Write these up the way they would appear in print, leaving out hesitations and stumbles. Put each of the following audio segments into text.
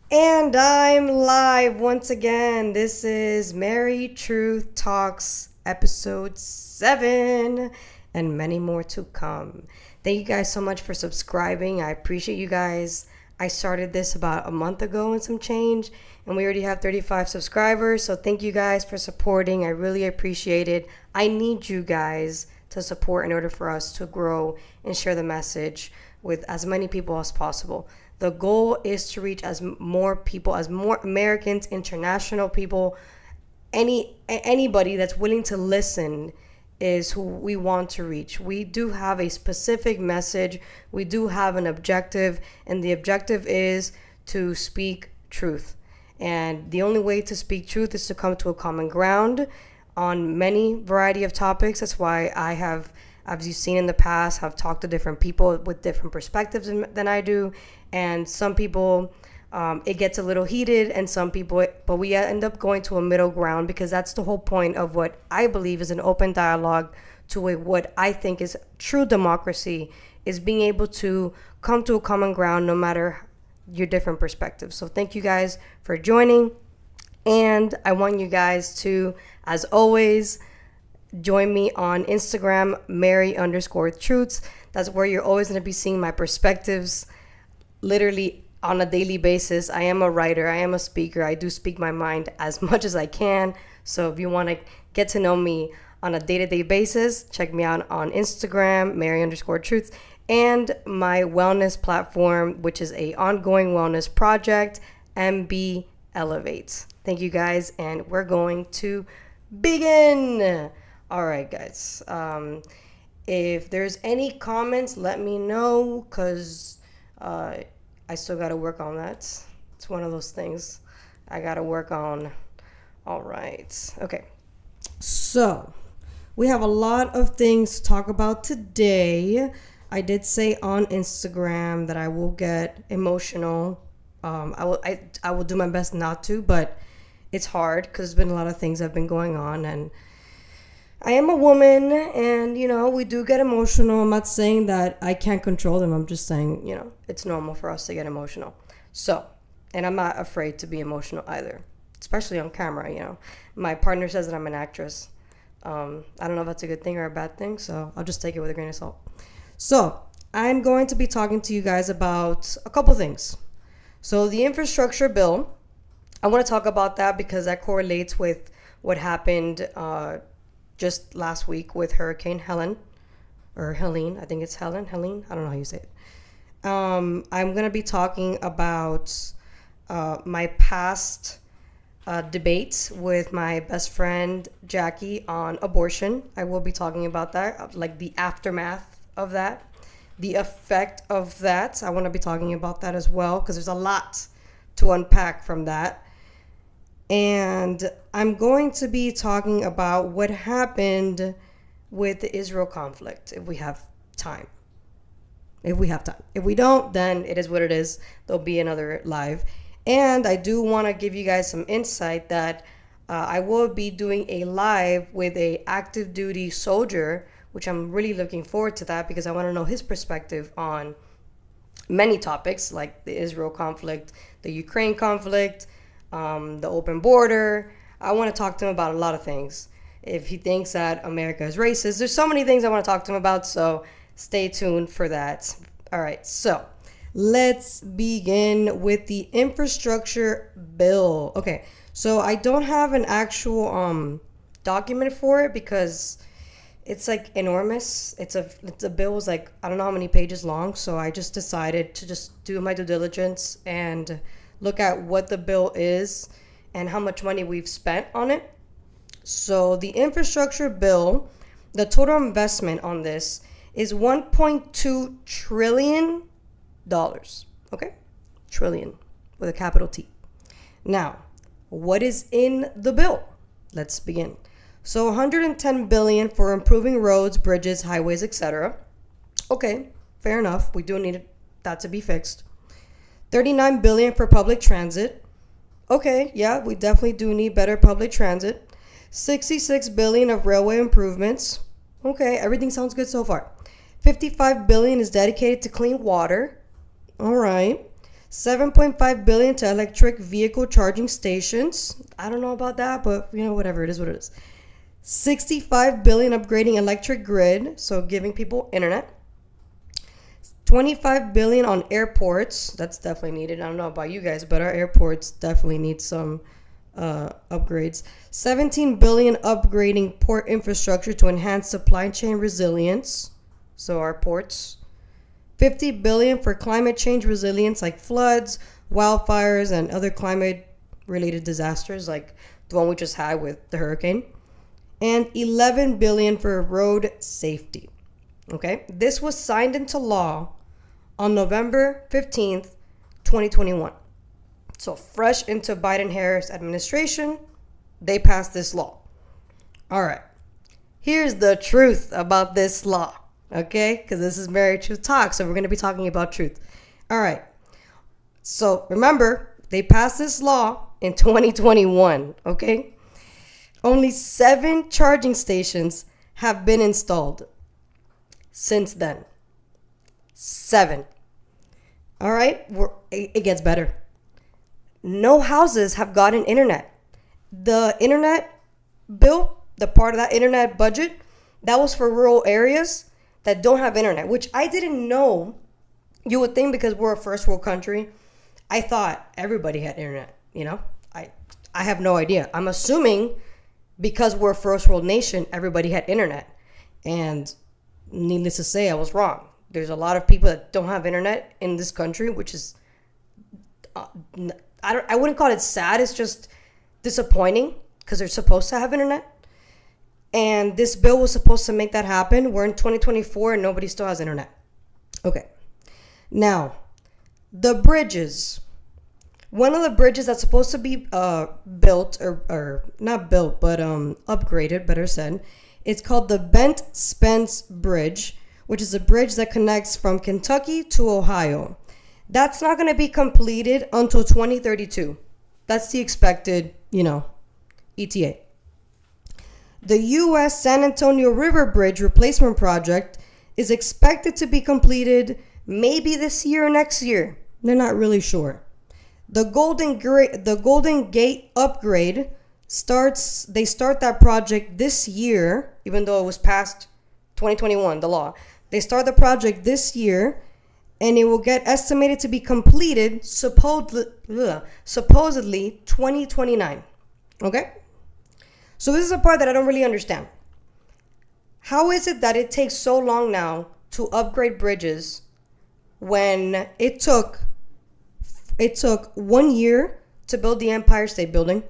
And I'm live once again. This is Mary Truth Talks episode 7 and many more to come. Thank you guys so much for subscribing. I appreciate you guys. I started this about a month ago and some change, and we already have 35 subscribers. So thank you guys for supporting. I really appreciate it. I need you guys to support in order for us to grow and share the message with as many people as possible. The goal is to reach as more people, as more Americans, international people, anybody that's willing to listen is who we want to reach. We do have a specific message. We do have an objective, and the objective is to speak truth. And the only way to speak truth is to come to a common ground on many variety of topics. That's why I have, as you've seen in the past, have talked to different people with different perspectives than I do. And some people, it gets a little heated, and some people, but we end up going to a middle ground because that's the whole point of what I believe is an open dialogue to what I think is true democracy, is being able to come to a common ground no matter your different perspectives. So thank you guys for joining. And I want you guys to, as always, join me on Instagram, Mary_Truths. That's where you're always going to be seeing my perspectives literally on a daily basis. I am a writer, I am a speaker, I do speak my mind as much as I can. So if you want to get to know me on a day-to-day basis, check me out on Instagram, Mary_Truths, and my wellness platform, which is a ongoing wellness project, MB Elevates. Thank you guys, and we're going to begin. All right, guys. If there's any comments, let me know, because I still got to work on that. It's one of those things I got to work on. All right. Okay. So we have a lot of things to talk about today. I did say on Instagram that I will get emotional. I will do my best not to, but it's hard because there's been a lot of things that have been going on, and I am a woman, and we do get emotional. I'm not saying that I can't control them. I'm just saying, it's normal for us to get emotional. So, and I'm not afraid to be emotional either, especially on camera. My partner says that I'm an actress. I don't know if that's a good thing or a bad thing, so I'll just take it with a grain of salt. So, I'm going to be talking to you guys about a couple things. So, the infrastructure bill, I want to talk about that because that correlates with what happened just last week with Hurricane Helen, or Helene. I think it's Helene. I don't know how you say it. I'm going to be talking about my past debates with my best friend Jackie on abortion. I will be talking about that, like the aftermath of that, the effect of that. I want to be talking about that as well because there's a lot to unpack from that. And I'm going to be talking about what happened with the Israel conflict if we have time. If we don't, then it is what it is. There'll be another live. And I do want to give you guys some insight that I will be doing a live with a active duty soldier, which I'm really looking forward to that because I want to know his perspective on many topics like the Israel conflict, the Ukraine conflict, the open border. I want to talk to him about a lot of things. If he thinks that America is racist, there's so many things I want to talk to him about, so stay tuned for that. All right, so let's begin with the infrastructure bill. Okay, so I don't have an actual document for it because it's like enormous. It's a bill is like I don't know how many pages long, so I just decided to just do my due diligence and look at what the bill is and how much money we've spent on it. So the infrastructure bill, the total investment on this is $1.2 trillion. Okay? Trillion with a capital T. Now, what is in the bill? Let's begin. So 110 billion for improving roads, bridges, highways, etc. Okay, fair enough. We do need that to be fixed. 39 billion for public transit. Okay, yeah, we definitely do need better public transit. 66 billion of railway improvements. Okay, everything sounds good so far. 55 billion is dedicated to clean water. All right. 7.5 billion to electric vehicle charging stations. I don't know about that, but whatever, it is what it is. 65 billion upgrading electric grid, so giving people internet. 25 billion on airports. That's definitely needed. I don't know about you guys, but our airports definitely need some upgrades. 17 billion upgrading port infrastructure to enhance supply chain resilience, so our ports. 50 billion for climate change resilience, like floods, wildfires, and other climate related disasters like the one we just had with the hurricane. And 11 billion for road safety. Okay, this was signed into law on November 15th, 2021. So fresh into Biden-Harris administration, they passed this law. All right, here's the truth about this law, okay? Because this is Married Truth Talk, so we're going to be talking about truth. All right, so remember, they passed this law in 2021, okay? Only 7 charging stations have been installed since then. 7. All right, it gets better. No houses have gotten internet. The internet bill, the part of that internet budget, that was for rural areas that don't have internet, which I didn't know. You would think because we're a first world country, I thought everybody had internet, I have no idea. I'm assuming because we're a first world nation, everybody had internet. And needless to say, I was wrong. There's a lot of people that don't have internet in this country, which is, I wouldn't call it sad. It's just disappointing because they're supposed to have internet. And this bill was supposed to make that happen. We're in 2024 and nobody still has internet. Okay. Now, the bridges. One of the bridges that's supposed to be built, or not built, but upgraded, better said, it's called the Bent Spence Bridge, which is a bridge that connects from Kentucky to Ohio. That's not going to be completed until 2032. That's the expected, ETA. The U.S. San Antonio River Bridge replacement project is expected to be completed maybe this year or next year. They're not really sure. The Golden Gate upgrade they start that project this year, even though it was passed 2021, the law. They start the project this year, and it will get estimated to be completed supposedly 2029. Okay? So this is a part that I don't really understand. How is it that it takes so long now to upgrade bridges when it took 1 year to build the Empire State Building?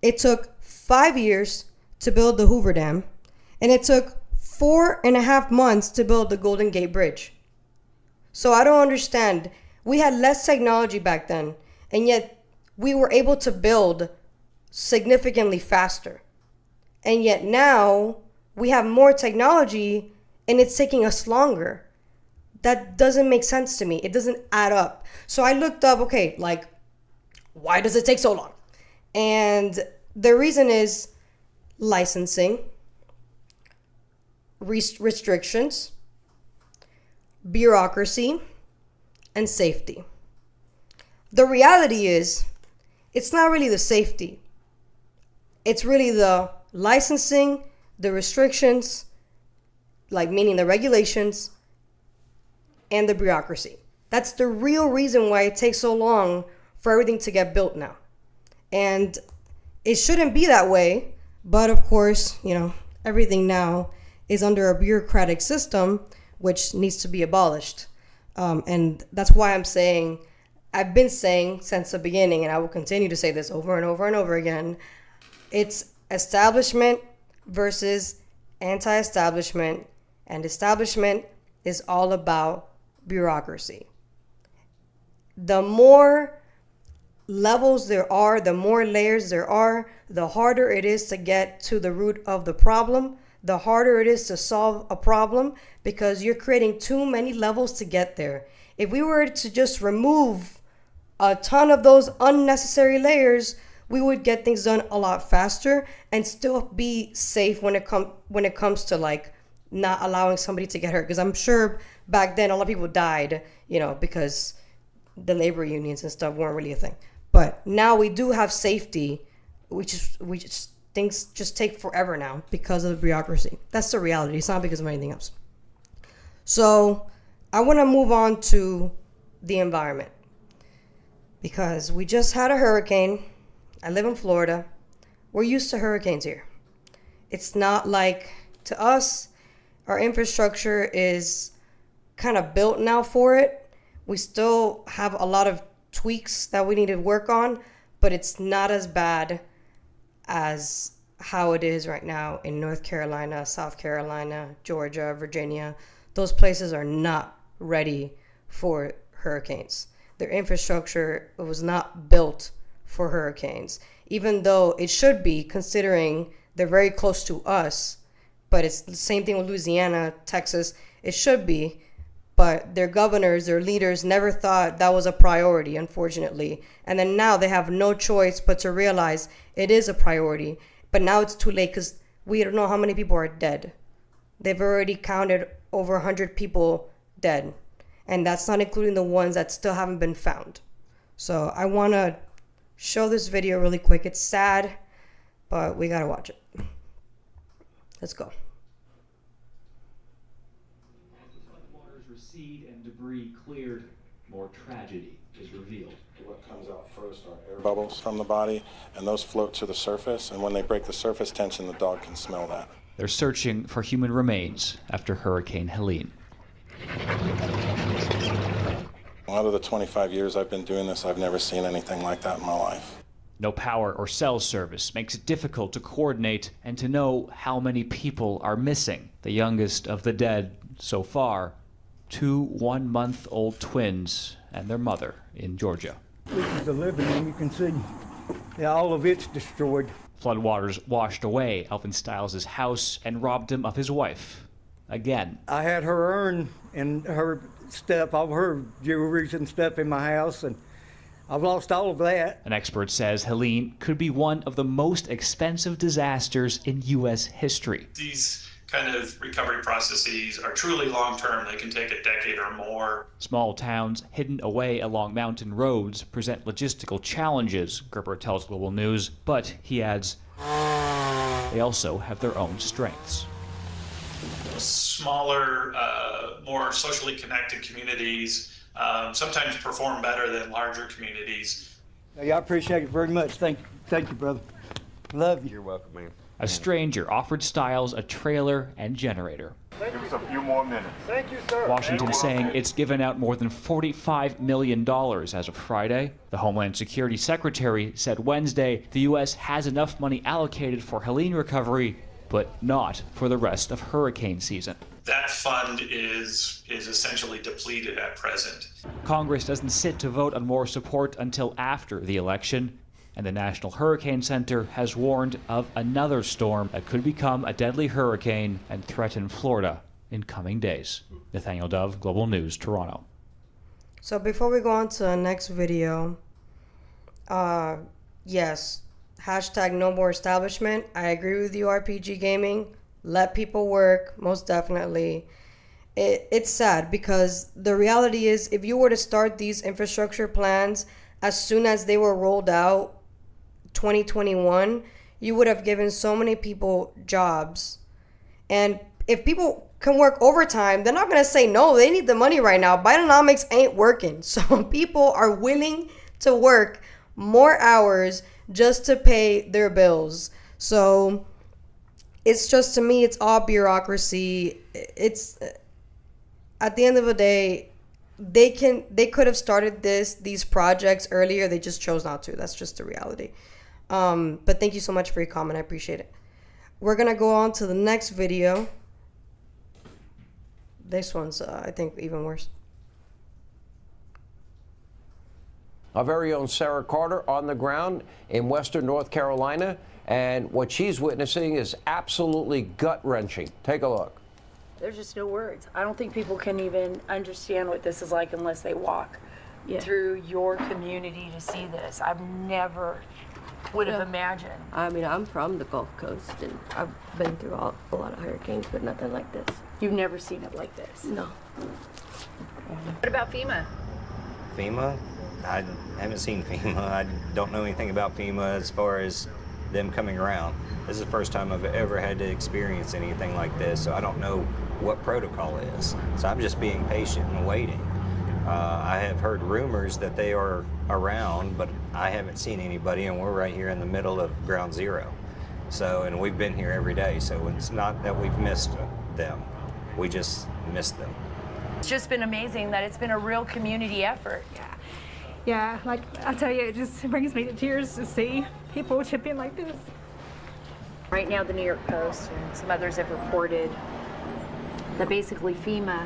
It took 5 years to build the Hoover Dam, and it took 4.5 months to build the Golden Gate Bridge. So I don't understand. We had less technology back then, and yet we were able to build significantly faster. And yet now we have more technology and it's taking us longer. That doesn't make sense to me. It doesn't add up. So I looked up, why does it take so long? And the reason is licensing, restrictions, bureaucracy, and safety. The reality is, it's not really the safety. It's really the licensing, the restrictions, meaning the regulations, and the bureaucracy. That's the real reason why it takes so long for everything to get built now. And it shouldn't be that way, but of course, everything now is under a bureaucratic system, which needs to be abolished. And that's why I've been saying since the beginning, and I will continue to say this over and over and over again, it's establishment versus anti-establishment, and establishment is all about bureaucracy. The more levels there are, the more layers there are, the harder it is to get to the root of the problem, the harder it is to solve a problem, because you're creating too many levels to get there. If we were to just remove a ton of those unnecessary layers, we would get things done a lot faster and still be safe when it comes to not allowing somebody to get hurt. Because I'm sure back then a lot of people died, because the labor unions and stuff weren't really a thing. But now we do have safety, which things just take forever now because of the bureaucracy. That's the reality. It's not because of anything else. So I want to move on to the environment, because we just had a hurricane. I live in Florida. We're used to hurricanes here. It's not like, to us, our infrastructure is kind of built now for it. We still have a lot of tweaks that we need to work on, but it's not as bad as how it is right now in North Carolina, South Carolina, Georgia, Virginia. Those places are not ready for hurricanes. Their infrastructure was not built for hurricanes, even though it should be, considering they're very close to us. But it's the same thing with Louisiana, Texas. It should be, but their governors, their leaders never thought that was a priority, unfortunately. And then now they have no choice but to realize it is a priority. But now it's too late, because we don't know how many people are dead. They've already counted over 100 people dead. And that's not including the ones that still haven't been found. So I want to show this video really quick. It's sad, but we got to watch it. Let's go. As the floodwaters recede and debris cleared, more tragedy is revealed. What comes out first are air bubbles from the body, and those float to the surface, and when they break the surface tension, the dog can smell that. They're searching for human remains after Hurricane Helene. Out of the 25 years I've been doing this, I've never seen anything like that in my life. No power or cell service makes it difficult to coordinate and to know how many people are missing. The youngest of the dead so far, 2 one-month-old twins and their mother in Georgia. This is the living room. You can see all of it's destroyed. Floodwaters washed away Elvin Stiles' house and robbed him of his wife. Again. I had her urn and her stuff, all her jewelry and stuff in my house, and I've lost all of that. An expert says Helene could be one of the most expensive disasters in U.S. history. These kind of recovery processes are truly long-term. They can take a decade or more. Small towns hidden away along mountain roads present logistical challenges, Gerber tells Global News, but he adds, they also have their own strengths. Smaller, more socially connected communities sometimes perform better than larger communities. Hey, I appreciate it very much. Thank you, brother. Love you. You're welcome, man. A stranger offered Stiles a trailer and generator. Give us a few more minutes. Thank you, sir. Washington saying it's given out more than $45 million as of Friday. The Homeland Security Secretary said Wednesday the U.S. has enough money allocated for Helene recovery, but not for the rest of hurricane season. That fund is essentially depleted at present. Congress doesn't sit to vote on more support until after the election, and the National Hurricane Center has warned of another storm that could become a deadly hurricane and threaten Florida in coming days. Nathaniel Dove, Global News, Toronto. So before we go on to the next video, yes, hashtag no more establishment. I agree with you, RPG Gaming. Let people work, most definitely. It's sad because the reality is, if you were to start these infrastructure plans as soon as they were rolled out 2021, you would have given so many people jobs. And if people can work overtime, they're not going to say no. They need the money right now. Bidenomics ain't working. So people are willing to work more hours just to pay their bills. So it's just, to me, it's all bureaucracy. It's, at the end of the day, they could have started these projects earlier. They just chose not to. That's just the reality. But thank you so much for your comment. I appreciate it. We're gonna go on to the next video. This one's I think even worse. Our very own Sarah Carter on the ground in western North Carolina, and what she's witnessing is absolutely gut-wrenching. Take a look. There's just no words. I don't think people can even understand what this is like unless they walk through your community to see this. I've never would have imagined. I mean, I'm from the Gulf Coast, and I've been through a lot of hurricanes, but nothing like this. You've never seen it like this? No. What about FEMA? FEMA? I haven't seen FEMA. I don't know anything about FEMA as far as them coming around. This is the first time I've ever had to experience anything like this, so I don't know what protocol is. So I'm just being patient and waiting. I have heard rumors that they are around, but I haven't seen anybody, and we're right here in the middle of ground zero. So, and we've been here every day, so it's not that we've missed them. We just missed them. It's just been amazing that it's been a real community effort. Yeah, like I tell you, it just brings me to tears to see people chip in like this. Right now, the New York Post and some others have reported that basically FEMA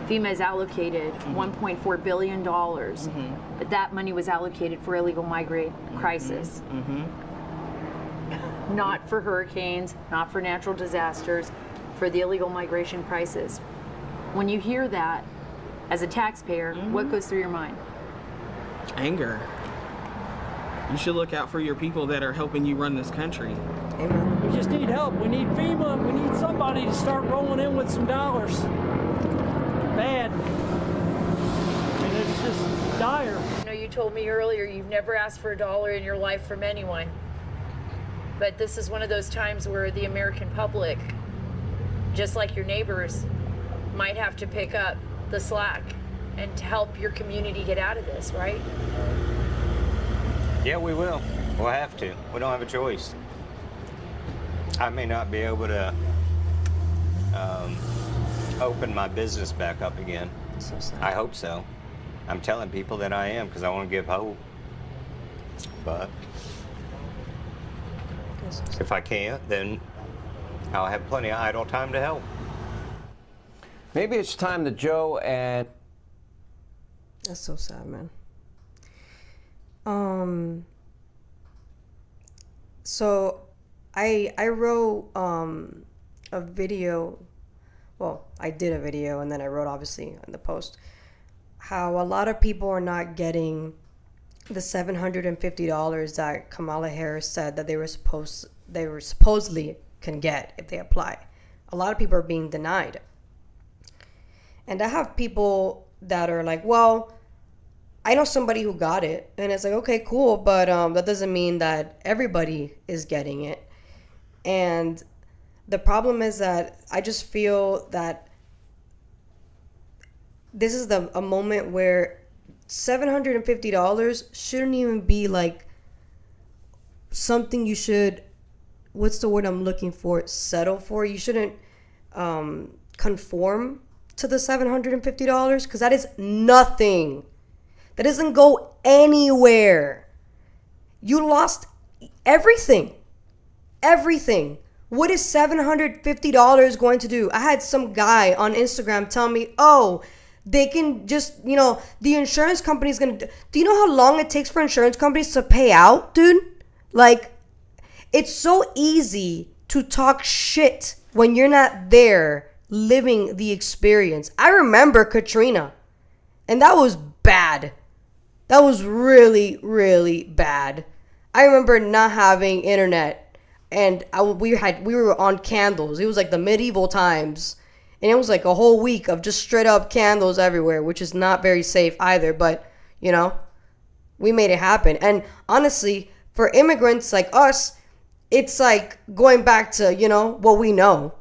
has allocated $1.4 billion, but that money was allocated for illegal migrant crisis. Not for hurricanes, not for natural disasters, for the illegal migration crisis. When you hear that, as a taxpayer, what goes through your mind? Anger. You should look out for your people that are helping you run this country. We just need help. We need FEMA. We need somebody to start rolling in with some dollars. Bad. And it's just dire. I know you told me earlier you've never asked for $1 in your life from anyone. But this is one of those times where the American public, just like your neighbors, might have to pick up the slack and to help your community get out of this, right? Yeah, we will. We'll have to. We don't have a choice. I may not be able to open my business back up again. So sad. I hope so. I'm telling people that I am because I want to give hope. But if I can't, then I'll have plenty of idle time to help. Maybe it's time that Joe and... That's so sad, man. So I wrote a video. Well, I did a video and then I wrote, obviously, in the post, how a lot of people are not getting the $750 that Kamala Harris said that they were supposedly can get if they apply. A lot of people are being denied. And I have people that are like, well, I know somebody who got it. And it's like, okay, cool. But that doesn't mean that everybody is getting it. And the problem is that I just feel that this is a moment where $750 shouldn't even be like something you should, what's the word I'm looking for, settle for. You shouldn't conform to the $750 because that is nothing. That doesn't go anywhere. You lost everything. Everything. What is $750 going to do? I had some guy on Instagram tell me, oh, they can just, the insurance company is going to... Do you know how long it takes for insurance companies to pay out, dude? Like, it's so easy to talk shit when you're not there living the experience. I remember Katrina, and that was bad. That was really, really bad. I remember not having internet, and we were on candles. It was like the medieval times, and it was like a whole week of just straight up candles everywhere, which is not very safe either. But we made it happen. And honestly, for immigrants like us, it's like going back to what we know.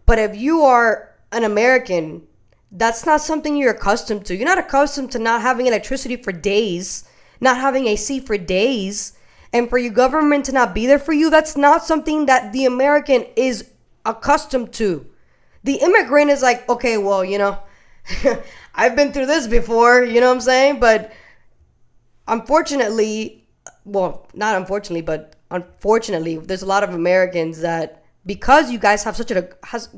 But if you are an American, that's not something you're accustomed to. You're not accustomed to not having electricity for days, not having AC for days, and for your government to not be there for you. That's not something that the American is accustomed to. The immigrant is like, okay, well, I've been through this before, you know what I'm saying? But unfortunately, there's a lot of Americans that, because you guys have such a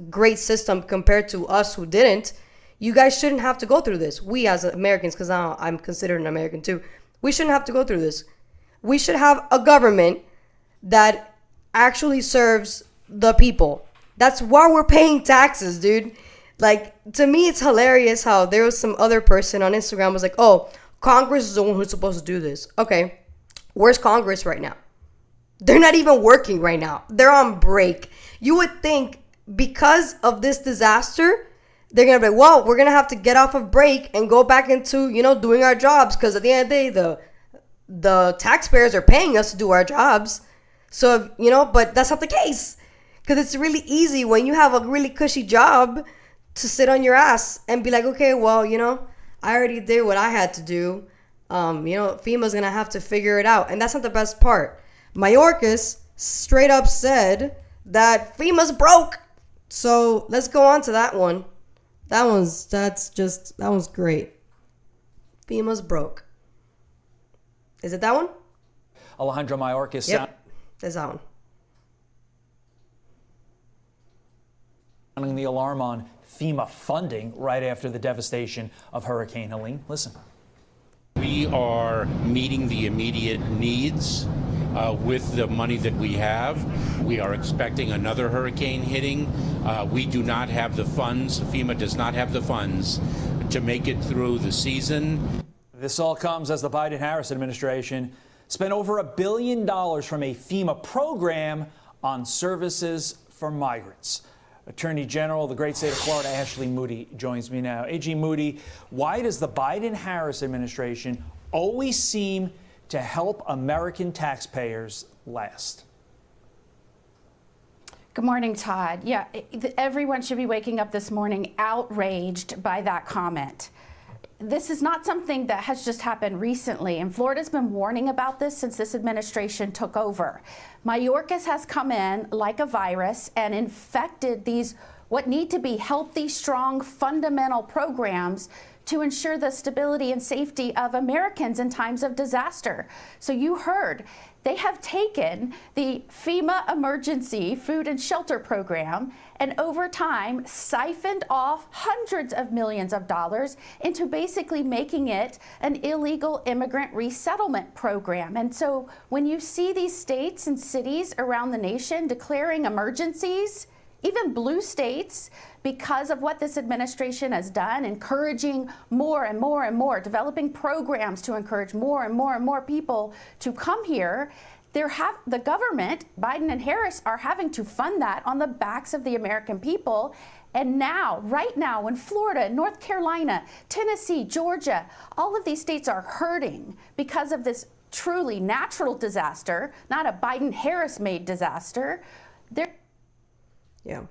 great system compared to us who didn't, you guys shouldn't have to go through this. We as Americans, because now I'm considered an American too, we shouldn't have to go through this. We should have a government that actually serves the people. That's why we're paying taxes, dude. Like, to me, it's hilarious how there was some other person on Instagram was like, oh, Congress is the one who's supposed to do this. Okay, where's Congress right now? They're not even working right now. They're on break. You would think because of this disaster they're going to be like, well, we're going to have to get off of break and go back into, doing our jobs. Because at the end of the day, the taxpayers are paying us to do our jobs. So, but that's not the case. Because it's really easy when you have a really cushy job to sit on your ass and be like, okay, well, I already did what I had to do. FEMA's going to have to figure it out. And that's not the best part. Mayorkas straight up said that FEMA's broke. So let's go on to that one. That one's great. FEMA's broke. Is it that one? Alejandro Mayorkas. Yep, there's that one. Sounding the alarm on FEMA funding right after the devastation of Hurricane Helene. Listen. We are meeting the immediate needs with the money that we have. We are expecting another hurricane hitting. We do not have the funds. FEMA does not have the funds to make it through the season. This all comes as the Biden-Harris administration spent over $1 billion from a FEMA program on services for migrants. Attorney General of the great state of Florida, Ashley Moody, joins me now. AG Moody, why does the Biden-Harris administration always seem to help American taxpayers last? Good morning, Todd. Yeah, everyone should be waking up this morning outraged by that comment. This is not something that has just happened recently, and Florida's been warning about this since this administration took over. Mayorkas has come in like a virus and infected these what need to be healthy, strong, fundamental programs to ensure the stability and safety of Americans in times of disaster. So you heard, they have taken the FEMA Emergency Food and Shelter Program and over time siphoned off hundreds of millions of dollars into basically making it an illegal immigrant resettlement program. And so when you see these states and cities around the nation declaring emergencies, even blue states, because of what this administration has done, encouraging more and more and more, developing programs to encourage more and more and more people to come here, the government, Biden and Harris, are having to fund that on the backs of the American people. And now, right now, in Florida, North Carolina, Tennessee, Georgia, all of these states are hurting because of this truly natural disaster, not a Biden-Harris made disaster. Yeah.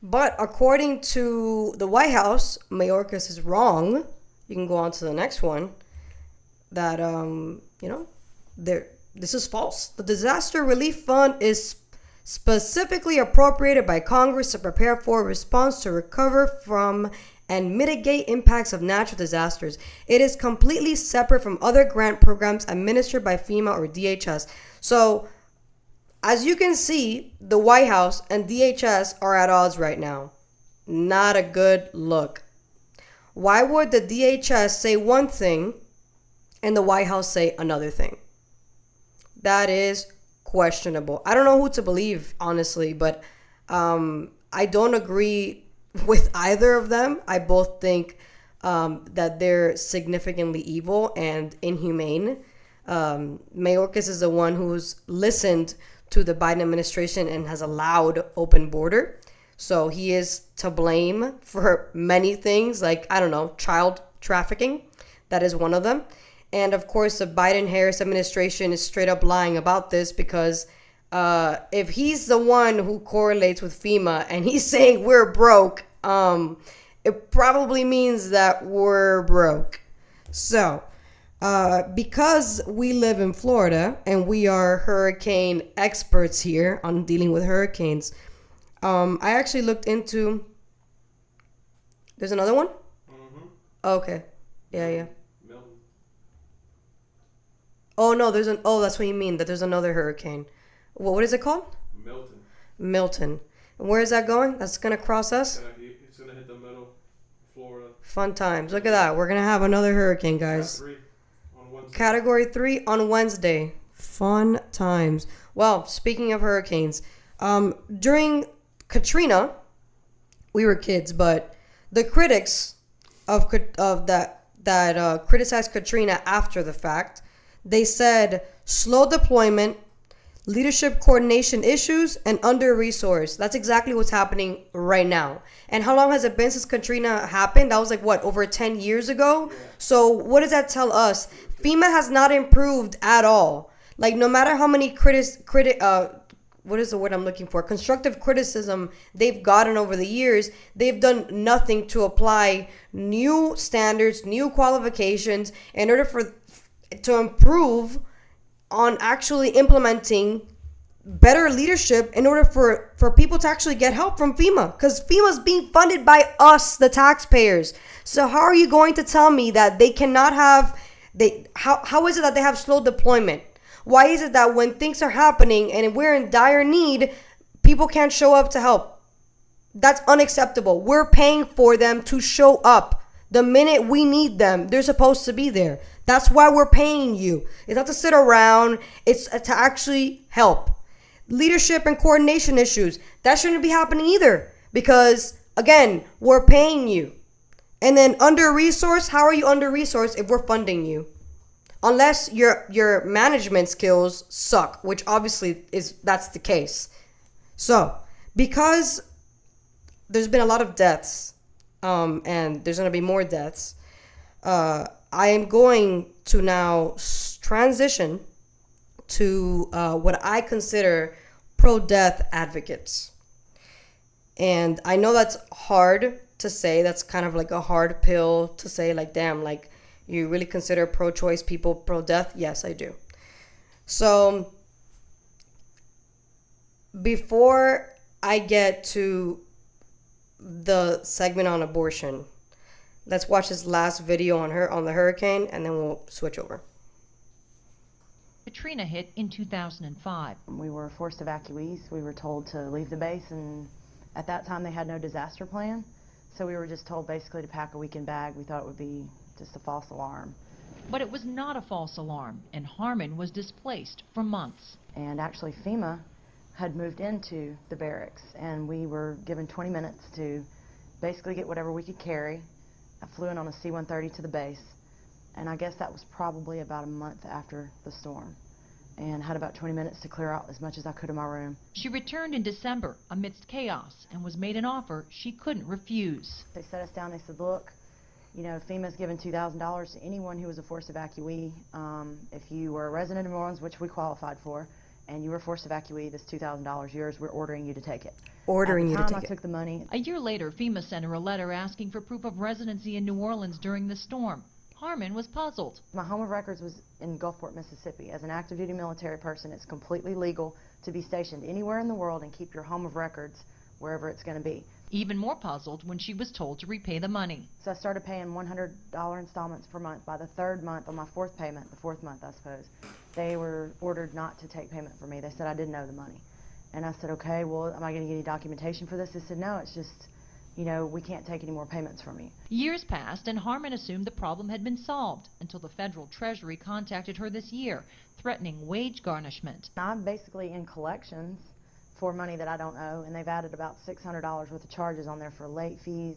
But according to the White House, Mayorkas is wrong. You can go on to the next one. That, this is false. The Disaster Relief Fund is specifically appropriated by Congress to prepare for a response to recover from and mitigate impacts of natural disasters. It is completely separate from other grant programs administered by FEMA or DHS. So, as you can see, the White House and DHS are at odds right now. Not a good look. Why would the DHS say one thing and the White House say another thing? That is questionable. I don't know who to believe, honestly, but I don't agree with either of them. I both think that they're significantly evil and inhumane. Mayorkas is the one who's listened to the Biden administration and has allowed open border. So he is to blame for many things, like, I don't know, child trafficking. That is one of them. And of course, the Biden-Harris administration is straight up lying about this because if he's the one who correlates with FEMA and he's saying we're broke, it probably means that we're broke. So, because we live in Florida and we are hurricane experts here on dealing with hurricanes, I actually looked into. There's another one? Mm-hmm. Okay. Yeah. Milton. Oh no, that's what you mean. That there's another hurricane. What is it called? Milton. And where is that going? That's gonna cross us. It's gonna hit the middle, Florida. Fun times. Look at that. We're gonna have another hurricane, guys. Category 3 on Wednesday. Fun times. Well, speaking of hurricanes, during Katrina, we were kids, but the critics of that criticized Katrina after the fact, they said slow deployment, leadership coordination issues, and under-resourced. That's exactly what's happening right now. And how long has it been since Katrina happened? That was like, what, over 10 years ago? Yeah. So what does that tell us? FEMA has not improved at all. Like, no matter how many what is the word I'm looking for? Constructive criticism they've gotten over the years, they've done nothing to apply new standards, new qualifications in order to improve on actually implementing better leadership in order for people to actually get help from FEMA, because FEMA's being funded by us, the taxpayers. So how are you going to tell me that they cannot have, how is it that they have slow deployment? Why is it that when things are happening and we're in dire need, people can't show up to help? That's unacceptable. We're paying for them to show up. The minute we need them, they're supposed to be there. That's why we're paying you. It's not to sit around. It's to actually help. Leadership and coordination issues, that shouldn't be happening either, because, again, we're paying you. And then under-resourced, how are you under-resourced if we're funding you? Unless your management skills suck, which obviously that's the case. So, because there's been a lot of deaths, and there's going to be more deaths, I am going to now transition to what I consider pro-death advocates. And I know that's hard to say. That's kind of like a hard pill to say, like, damn, like, you really consider pro-choice people pro-death? Yes, I do. So, before I get to the segment on abortion, let's watch this last video on the hurricane, and then we'll switch over. Katrina hit in 2005. We were forced evacuees. We were told to leave the base, and at that time they had no disaster plan. So we were just told basically to pack a weekend bag. We thought it would be just a false alarm. But it was not a false alarm, and Harmon was displaced for months. And actually FEMA had moved into the barracks, and we were given 20 minutes to basically get whatever we could carry. I flew in on a C-130 to the base, and I guess that was probably about a month after the storm, and had about 20 minutes to clear out as much as I could in my room. She returned in December amidst chaos and was made an offer she couldn't refuse. They set us down. They said, look, you know, FEMA's given $2,000 to anyone who was a forced evacuee. If you were a resident of New Orleans, which we qualified for, and you were a forced evacuee, this $2,000 yours, we're ordering you to take it. Ordering you to take it. At the time I took the money. A year later, FEMA sent her a letter asking for proof of residency in New Orleans during the storm. Harmon was puzzled. My home of records was in Gulfport, Mississippi. As an active duty military person, it's completely legal to be stationed anywhere in the world and keep your home of records wherever it's going to be. Even more puzzled when she was told to repay the money. So I started paying $100 installments per month. By the third month, on my fourth payment, the fourth month I suppose, they were ordered not to take payment from me. They said I didn't owe the money. And I said, okay, well, am I going to get any documentation for this? They said, no, it's just, you know, we can't take any more payments from you. Years passed, and Harmon assumed the problem had been solved until the federal treasury contacted her this year, threatening wage garnishment. I'm basically in collections for money that I don't owe, and they've added about $600 worth of charges on there for late fees.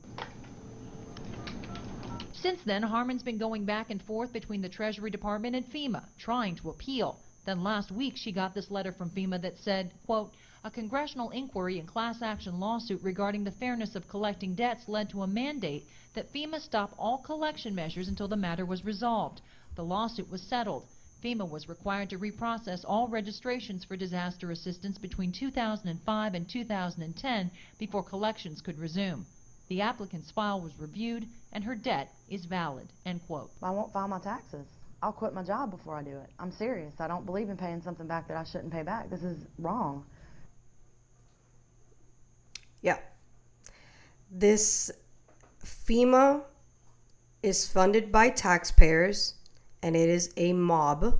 Since then, Harmon's been going back and forth between the Treasury Department and FEMA, trying to appeal. Then last week, she got this letter from FEMA that said, quote, a congressional inquiry and class action lawsuit regarding the fairness of collecting debts led to a mandate that FEMA stop all collection measures until the matter was resolved. The lawsuit was settled. FEMA was required to reprocess all registrations for disaster assistance between 2005 and 2010 before collections could resume. The applicant's file was reviewed and her debt is valid, end quote. I won't file my taxes. I'll quit my job before I do it. I'm serious. I don't believe in paying something back that I shouldn't pay back. This is wrong. Yeah. This FEMA is funded by taxpayers, and it is a mob,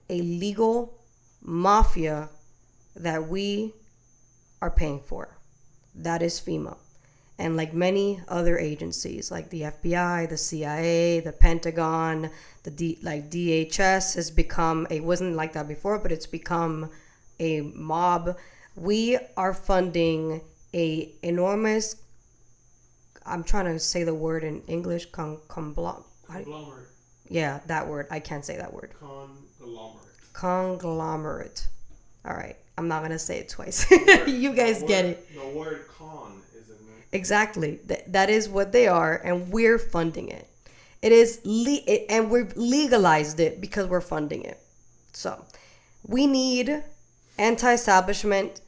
a legal mafia that we are paying for. That is FEMA. And like many other agencies, like the FBI, the CIA, the Pentagon, DHS has become it wasn't like that before, but it's become a mob. We are funding a enormous, I'm trying to say the word in English, conglomerate. Yeah, that word. I can't say that word. Conglomerate. Conglomerate. All right, I'm not gonna say it twice. You guys get it. The word con is in there. Exactly. That is what they are, and we're funding it. It is and we've legalized it because we're funding it. So we need anti-establishment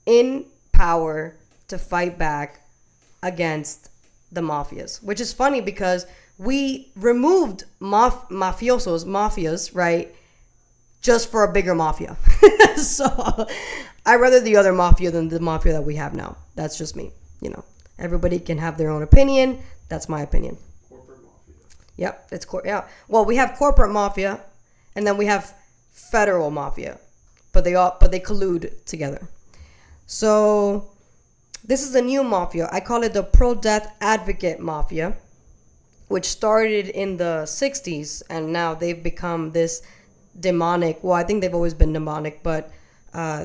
in power to fight back against the mafias, which is funny because we removed mafias, right, just for a bigger mafia. So I'd rather the other mafia than the mafia that we have now. That's just me. You know, everybody can have their own opinion. That's my opinion. Corporate mafia. Yep, it's yeah. Well, we have corporate mafia, and then we have federal mafia, but they collude together. So this is a new mafia. I call it the pro-death advocate mafia, which started in the 60s, and now they've become this demonic. Well, I think they've always been demonic, but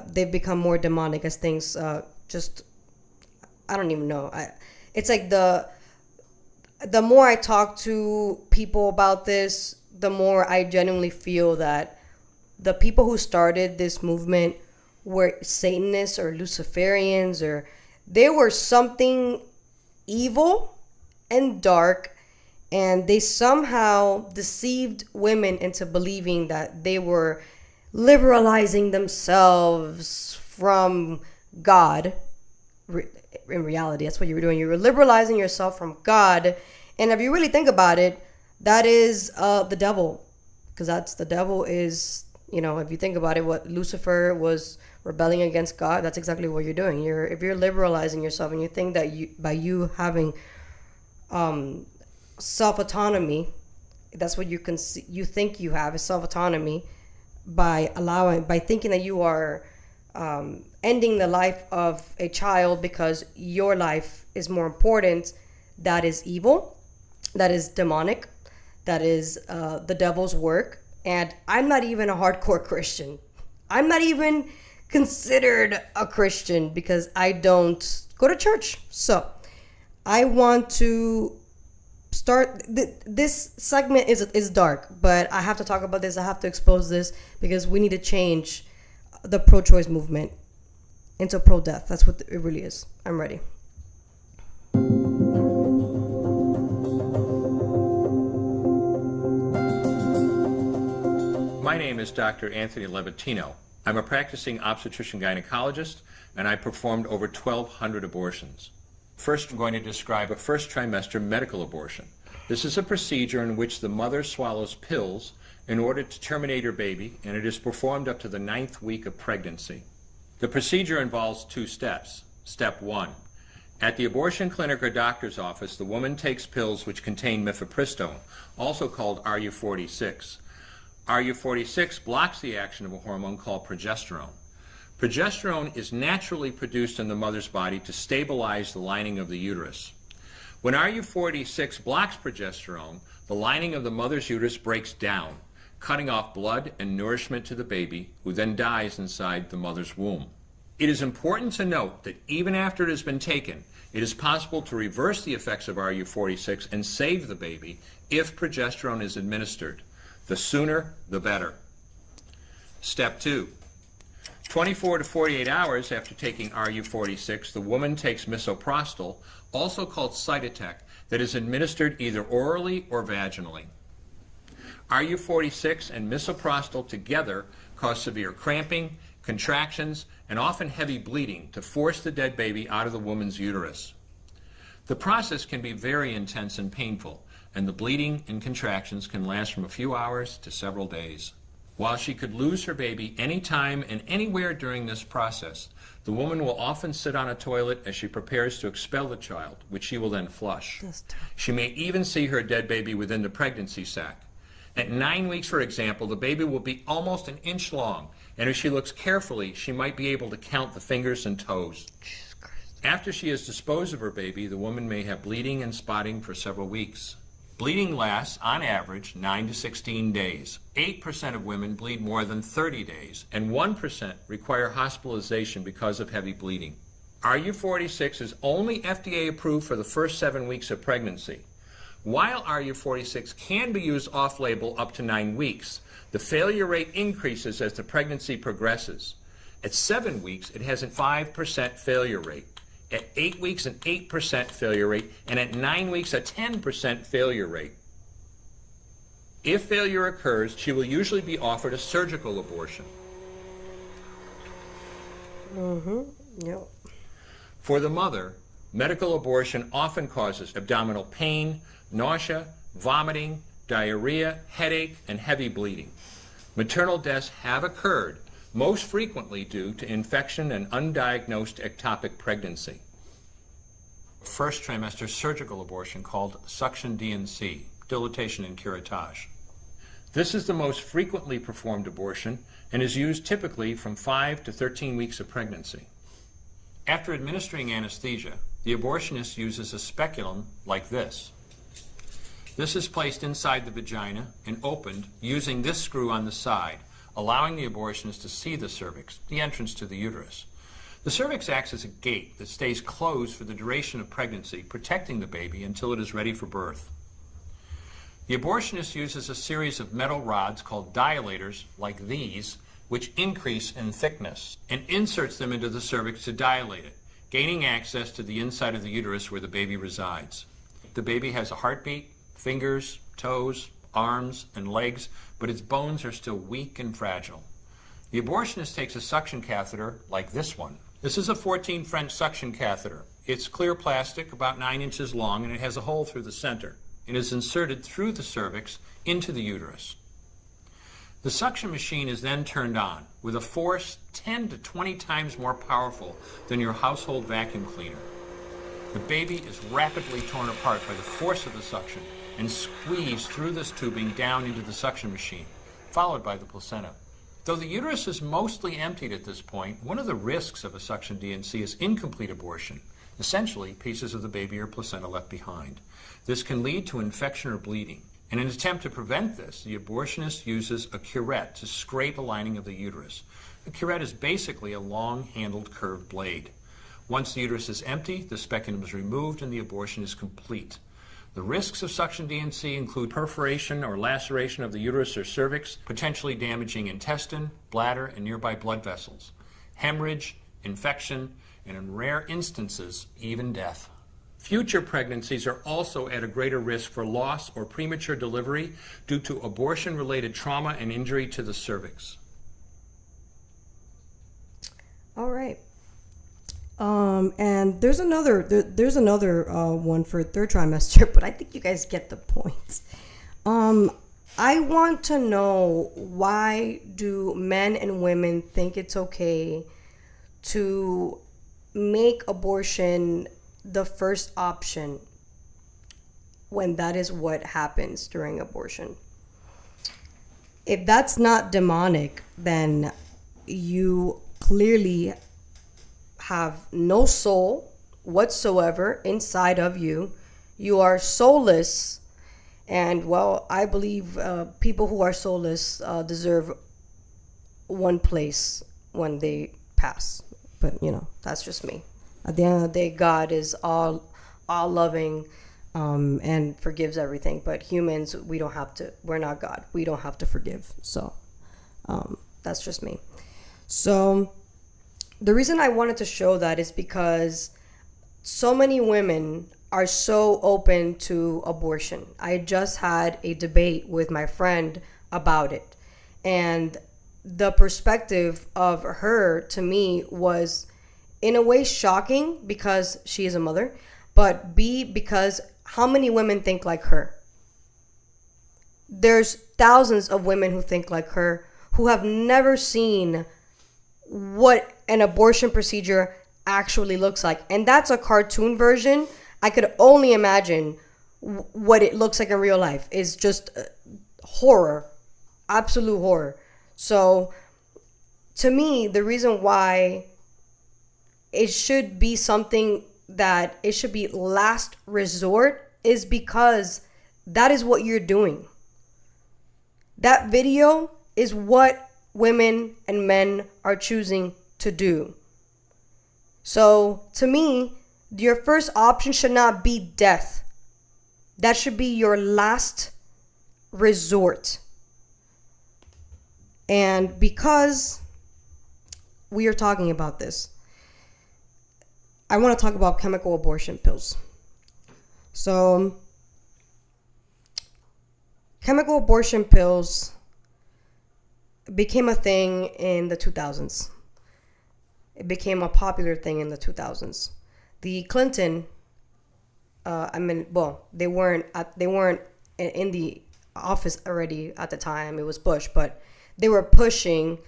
they've become more demonic as things I don't even know. It's like the more I talk to people about this, the more I genuinely feel that the people who started this movement were Satanists or Luciferians, or they were something evil and dark, and they somehow deceived women into believing that they were liberalizing themselves from God. In reality, that's what you were doing. You were liberalizing yourself from God. And if you really think about it, that is the devil. Because the devil is, you know, if you think about it, what Lucifer was rebelling against God, that's exactly what you're doing. If you're liberalizing yourself and you think that by you having self-autonomy, that's what you think you have, is self-autonomy, by thinking that you are ending the life of a child because your life is more important, that is evil, that is demonic, that is the devil's work. And I'm not even a hardcore Christian. I'm not even considered a Christian because I don't go to church. So I want to start this segment is dark, but I have to talk about this. I have to expose this because we need to change the pro-choice movement into pro-death. That's what it really is. I'm ready. My name is Dr. Anthony Levatino. I'm a practicing obstetrician gynecologist, and I performed over 1,200 abortions. First, I'm going to describe a first trimester medical abortion. This is a procedure in which the mother swallows pills in order to terminate her baby, and it is performed up to the 9th week of pregnancy. The procedure involves 2 steps. Step 1. At the abortion clinic or doctor's office, the woman takes pills which contain mifepristone, also called RU46. RU46 blocks the action of a hormone called progesterone. Progesterone is naturally produced in the mother's body to stabilize the lining of the uterus. When RU46 blocks progesterone, the lining of the mother's uterus breaks down, cutting off blood and nourishment to the baby, who then dies inside the mother's womb. It is important to note that even after it has been taken, it is possible to reverse the effects of RU46 and save the baby if progesterone is administered. The sooner, the better. Step 2. 24 to 48 hours after taking RU46, the woman takes misoprostol, also called Cytotec, that is administered either orally or vaginally. RU46 and misoprostol together cause severe cramping, contractions, and often heavy bleeding to force the dead baby out of the woman's uterus. The process can be very intense and painful, and the bleeding and contractions can last from a few hours to several days. While she could lose her baby anytime and anywhere during this process, the woman will often sit on a toilet as she prepares to expel the child, which she will then flush. She may even see her dead baby within the pregnancy sac. At 9 weeks, for example, the baby will be almost an inch long, and if she looks carefully, she might be able to count the fingers and toes. After she has disposed of her baby, the woman may have bleeding and spotting for several weeks. Bleeding lasts, on average, 9 to 16 days. 8% of women bleed more than 30 days, and 1% require hospitalization because of heavy bleeding. RU46 is only FDA approved for the first 7 weeks of pregnancy. While RU46 can be used off-label up to 9 weeks, the failure rate increases as the pregnancy progresses. At 7 weeks, it has a 5% failure rate. At 8 weeks, an 8% failure rate, and at 9 weeks, a 10% failure rate. If failure occurs, she will usually be offered a surgical abortion. Yep. For the mother, medical abortion often causes abdominal pain, nausea, vomiting, diarrhea, headache, and heavy bleeding. Maternal deaths have occurred, most frequently due to infection and undiagnosed ectopic pregnancy. First trimester surgical abortion called suction D&C, dilatation and curettage. This is the most frequently performed abortion and is used typically from 5 to 13 weeks of pregnancy. After administering anesthesia, the abortionist uses a speculum like this. This is placed inside the vagina and opened using this screw on the side, allowing the abortionist to see the cervix, the entrance to the uterus. The cervix acts as a gate that stays closed for the duration of pregnancy, protecting the baby until it is ready for birth. The abortionist uses a series of metal rods called dilators, like these, which increase in thickness, and inserts them into the cervix to dilate it, gaining access to the inside of the uterus where the baby resides. The baby has a heartbeat, fingers, toes, arms, and legs, but its bones are still weak and fragile. The abortionist takes a suction catheter like this one. This is a 14 French suction catheter. It's clear plastic, about 9 inches long, and it has a hole through the center. It is inserted through the cervix into the uterus. The suction machine is then turned on with a force 10 to 20 times more powerful than your household vacuum cleaner. The baby is rapidly torn apart by the force of the suction and squeezed through this tubing down into the suction machine, followed by the placenta. Though the uterus is mostly emptied at this point, one of the risks of a suction D&C is incomplete abortion. Essentially, pieces of the baby or placenta left behind. This can lead to infection or bleeding. In an attempt to prevent this, the abortionist uses a curette to scrape a lining of the uterus. A curette is basically a long-handled curved blade. Once the uterus is empty, the speculum is removed and the abortion is complete. The risks of suction D&C include perforation or laceration of the uterus or cervix, potentially damaging intestine, bladder, and nearby blood vessels, hemorrhage, infection, and in rare instances, even death. Future pregnancies are also at a greater risk for loss or premature delivery due to abortion-related trauma and injury to the cervix. All right. And there's another one for third trimester, but I think you guys get the point. I want to know, why do men and women think it's okay to make abortion the first option when that is what happens during abortion? If that's not demonic, then you clearly have no soul whatsoever inside of you. You are soulless, and well, I believe people who are soulless deserve one place when they pass. But that's just me. At the end of the day, God is all loving and forgives everything. But humans, we're not God. We don't have to forgive. So that's just me. So the reason I wanted to show that is because so many women are so open to abortion. I just had a debate with my friend about it. And the perspective of her to me was in a way shocking because she is a mother, but B, because how many women think like her? There's thousands of women who think like her, who have never seen what an abortion procedure actually looks like. And that's a cartoon version. I could only imagine what it looks like in real life. It's just horror, absolute horror. So to me, the reason why it should be something that it should be last resort is because that is what you're doing. That video is what women and men are choosing to do. So to me, your first option should not be death. That should be your last resort. And because we are talking about this, I want to talk about chemical abortion pills. So, chemical abortion pills became a thing in the 2000s. It became a popular thing in the 2000s. The Clinton, they weren't in the office already at the time. It was Bush, but they were pushing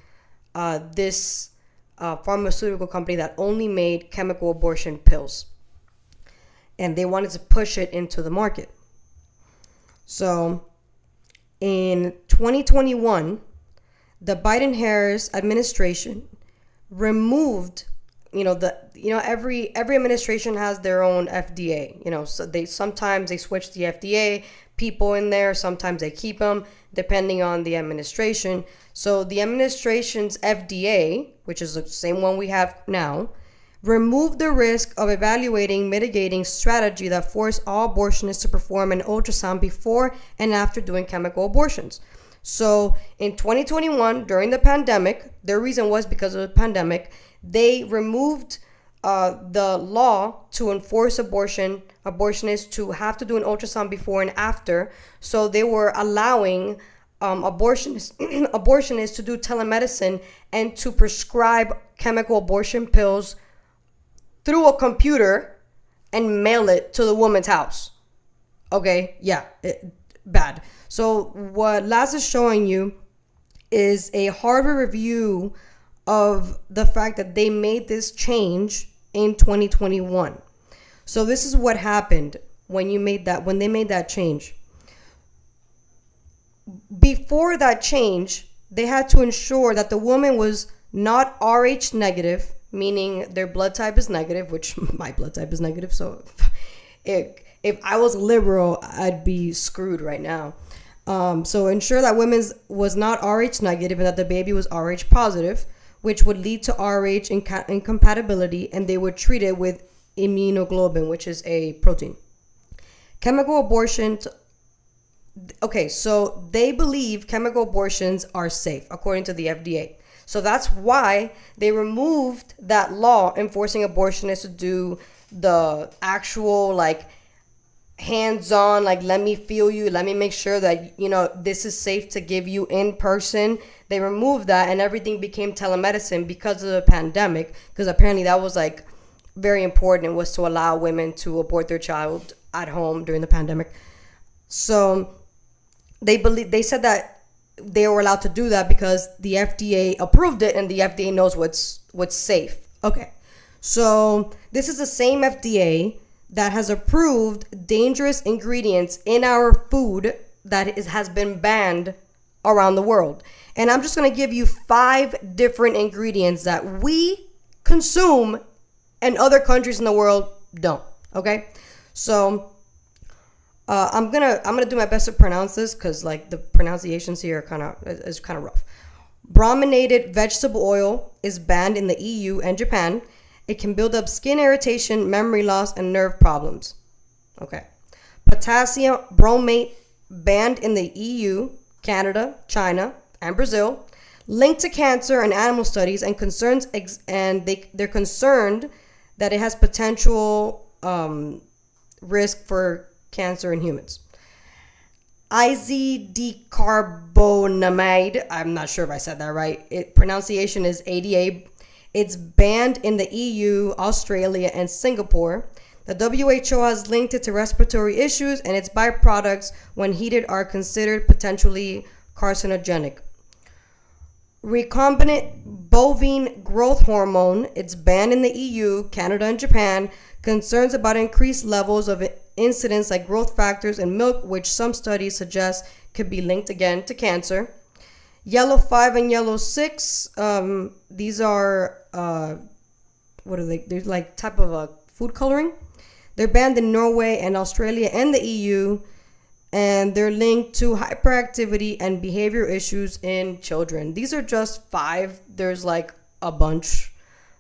this pharmaceutical company that only made chemical abortion pills, and they wanted to push it into the market. So, in 2021, the Biden-Harris administration removed, every administration has their own FDA. So they switch the FDA people in there. Sometimes they keep them depending on the administration. So the administration's FDA, which is the same one we have now, removed the risk of evaluating mitigating strategy that forced all abortionists to perform an ultrasound before and after doing chemical abortions. So in 2021, during the pandemic, their reason was because of the pandemic, they removed the law to enforce abortionists to have to do an ultrasound before and after. So they were allowing abortionists to do telemedicine and to prescribe chemical abortion pills through a computer and mail it to the woman's house. Okay, yeah, bad. So what Laz is showing you is a Harvard review of the fact that they made this change in 2021. So this is what happened when they made that change. Before that change, they had to ensure that the woman was not Rh negative, meaning their blood type is negative, which my blood type is negative. So if I was liberal, I'd be screwed right now. So ensure that women's was not Rh negative and that the baby was Rh positive, which would lead to Rh incompatibility, and they were treated with immunoglobulin, which is a protein. Chemical abortion. Okay, so they believe chemical abortions are safe, according to the FDA. So that's why they removed that law enforcing abortionists to do the actual, hands-on, let me feel you, let me make sure that, this is safe to give you in person. They removed that and everything became telemedicine because of the pandemic, because apparently that was very important, was to allow women to abort their child at home during the pandemic. So they said that they were allowed to do that because the FDA approved it and the FDA knows what's safe. Okay, so this is the same FDA that has approved dangerous ingredients in our food that has been banned around the world. And I'm just going to give you 5 different ingredients that we consume and other countries in the world don't. Okay, so I'm gonna do my best to pronounce this because the pronunciations here is kind of rough. Brominated vegetable oil is banned in the EU and Japan. It can build up skin irritation, memory loss, and nerve problems. Okay. Potassium bromate banned in the EU, Canada, China, and Brazil. Linked to cancer and animal studies and concerns, they're concerned that it has potential risk for cancer in humans. Isodicarbonamide, I'm not sure if I said that right. Pronunciation is ADA. It's banned in the EU, Australia, and Singapore. The WHO has linked it to respiratory issues, and its byproducts, when heated, are considered potentially carcinogenic. Recombinant bovine growth hormone, it's banned in the EU, Canada, and Japan. Concerns about increased levels of incidence like growth factors in milk, which some studies suggest could be linked again to cancer. Yellow 5 and Yellow 6, these are, what are they? They're type of a food coloring. They're banned in Norway and Australia and the EU, and they're linked to hyperactivity and behavior issues in children. These are just 5. There's a bunch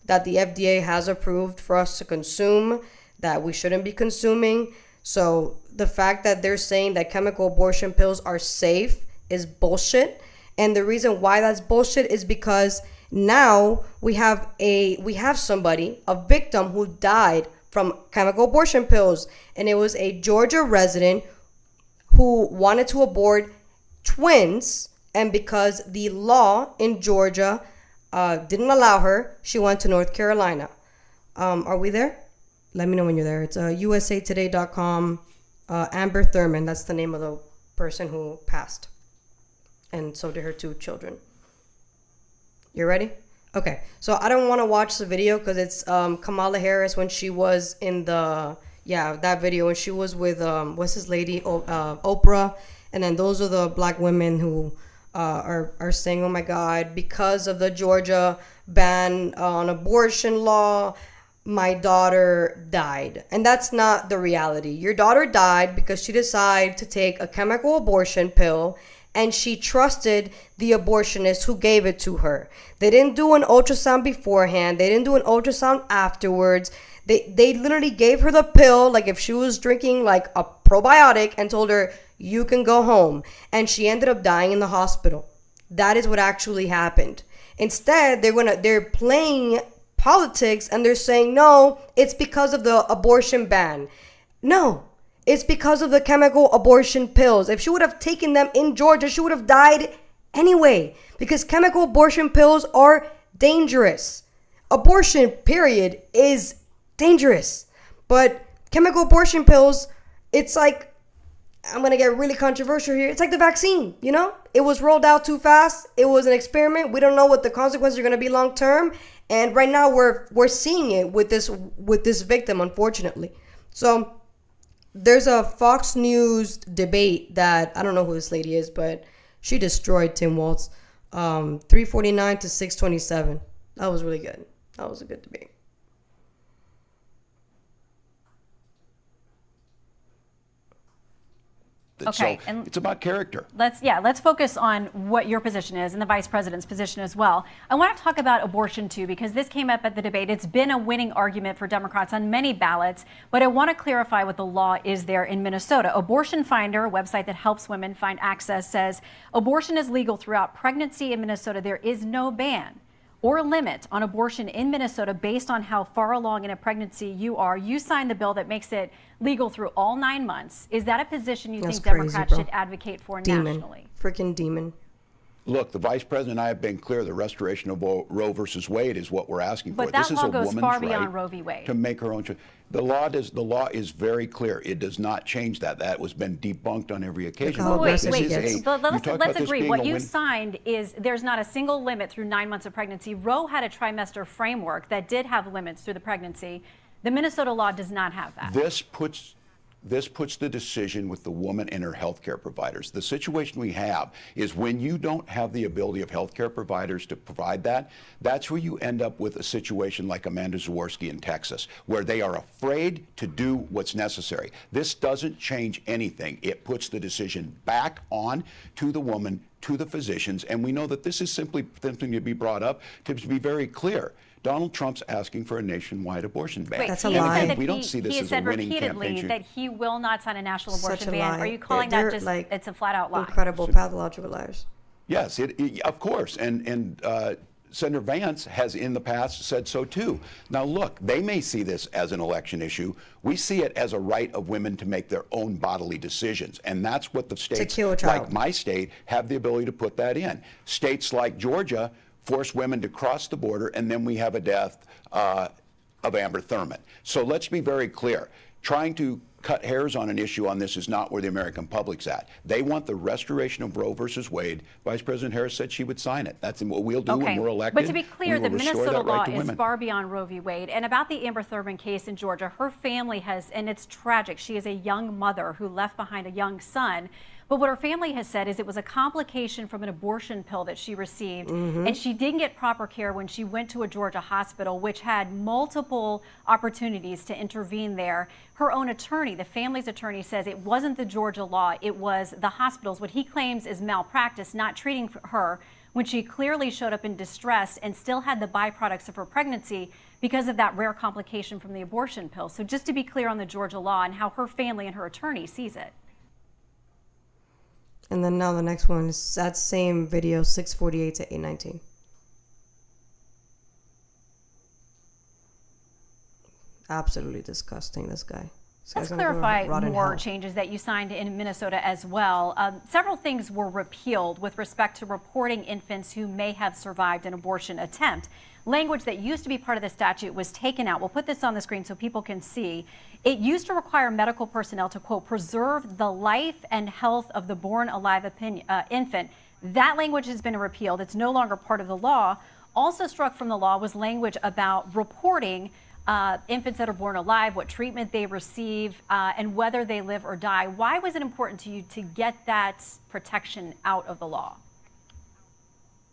that the FDA has approved for us to consume that we shouldn't be consuming. So the fact that they're saying that chemical abortion pills are safe is bullshit. And the reason why that's bullshit is because now we have somebody, a victim who died from chemical abortion pills. And it was a Georgia resident who wanted to abort twins. And because the law in Georgia didn't allow her, she went to North Carolina. Are we there? Let me know when you're there. It's usatoday.com. Amber Thurman, that's the name of the person who passed. And so did her 2 children. You ready? Okay. So I don't want to watch the video because it's Kamala Harris when she was in that video when she was with, what's this lady? Oprah. And then those are the black women who are saying, oh my God, because of the Georgia ban on abortion law, my daughter died. And that's not the reality. Your daughter died because she decided to take a chemical abortion pill and she trusted the abortionist who gave it to her. They didn't do an ultrasound beforehand. They didn't do an ultrasound afterwards. They literally gave her the pill like if she was drinking like a probiotic and told her, you can go home. And she ended up dying in the hospital. That is what actually happened. Instead, they're playing politics and they're saying, no, it's because of the abortion ban. No, it's because of the chemical abortion pills. If she would have taken them in Georgia, she would have died anyway, because chemical abortion pills are dangerous. Abortion, period, is dangerous. But chemical abortion pills, it's like, I'm going to get really controversial here. It's like the vaccine, you know? It was rolled out too fast. It was an experiment. We don't know what the consequences are going to be long term. And right now we're seeing it with this victim, unfortunately. So there's a Fox News debate that I don't know who this lady is, but she destroyed Tim Walz. 349 to 627. That was really good. That was a good debate. Okay, so and it's about character. Let's focus on what your position is and the vice president's position as well. I want to talk about abortion too, because this came up at the debate. It's been a winning argument for Democrats on many ballots, but I want to clarify what the law is there in Minnesota. Abortion Finder, a website that helps women find access, says abortion is legal throughout pregnancy in Minnesota. There is no ban or limit on abortion in Minnesota based on how far along in a pregnancy you are. You signed the bill that makes it legal through all 9 months. Is that a position you think Democrats should advocate for nationally? Freaking demon. Look, the vice president and I have been clear. The restoration of Roe versus Wade is what we're asking for. But that this is law a goes woman's far beyond right Roe v. Wade. to make her own choice. The law is very clear. It does not change that. That was been debunked on every occasion. Let's agree. What you signed is there's not a single limit through 9 months of pregnancy. Roe had a trimester framework that did have limits through the pregnancy. The Minnesota law does not have that. This puts the decision with the woman and her health care providers. The situation we have is when you don't have the ability of health care providers to provide that, that's where you end up with a situation like Amanda Zaworski in Texas, where they are afraid to do what's necessary. This doesn't change anything. It puts the decision back on to the woman, to the physicians, and we know that this is simply something to be brought up to be very clear. Donald Trump's asking for a nationwide abortion ban. That's a lie. We don't see this as a winning campaign. He said repeatedly that he will not sign a national abortion ban. Are you calling They're that just like it's a flat-out lie? Incredible pathological liars. Yes, of course. And Senator Vance has in the past said so too. Now look, they may see this as an election issue. We see it as a right of women to make their own bodily decisions. And that's what the states like my state have the ability to put that in. States like Georgia force women to cross the border, and then we have a death of Amber Thurman. So let's be very clear. Trying to cut hairs on an issue on this is not where the American public's at. They want the restoration of Roe versus Wade. Vice President Harris said she would sign it. That's what we'll do when we're elected. But to be clear, the Minnesota law is far beyond Roe v. Wade. And about the Amber Thurman case in Georgia, her family has, and it's tragic, she is a young mother who left behind a young son. But what her family has said is it was a complication from an abortion pill that she received, and she didn't get proper care when she went to a Georgia hospital, which had multiple opportunities to intervene there. Her own attorney, the family's attorney, says it wasn't the Georgia law, it was the hospitals. What he claims is malpractice, not treating her when she clearly showed up in distress and still had the byproducts of her pregnancy. because of that rare complication from the abortion pill. So just to be clear on the Georgia law and how her family and her attorney sees it. And then now the next one is that same video, 648 to 819. Absolutely disgusting, this guy. Let's clarify more changes that you signed in Minnesota as well. Several things were repealed with respect to reporting infants who may have survived an abortion attempt. Language that used to be part of the statute was taken out. We'll put this on the screen so people can see. It used to require medical personnel to, quote, preserve the life and health of the born alive infant. That language has been repealed. It's no longer part of the law. Also struck from the law was language about reporting infants that are born alive, what treatment they receive, and whether they live or die. Why was it important to you to get that protection out of the law?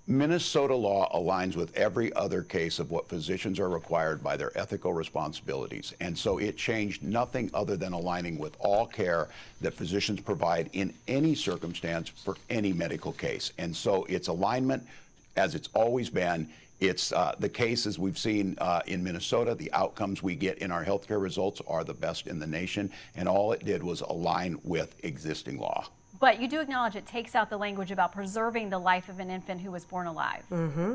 Minnesota law aligns with every other case of what physicians are required by their ethical responsibilities. And so it changed nothing other than aligning with all care that physicians provide in any circumstance for any medical case. And so it's alignment as it's always been. It's the cases we've seen in Minnesota, the outcomes we get in our healthcare results are the best in the nation. And all it did was align with existing law. But you do acknowledge it takes out the language about preserving the life of an infant who was born alive. Mm-hmm.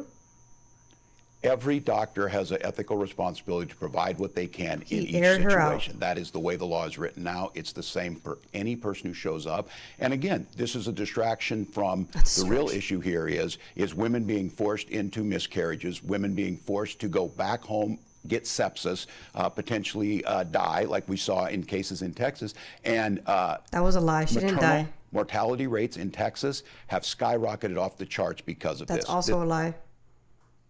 Every doctor has an ethical responsibility to provide what they can in each situation. That is the way the law is written now. It's the same for any person who shows up. And again, this is a distraction from the real issue here is women being forced into miscarriages, women being forced to go back home, get sepsis, potentially die, like we saw in cases in Texas. And that was a lie. She didn't die. Mortality rates in Texas have skyrocketed off the charts because of this. That's also a lie.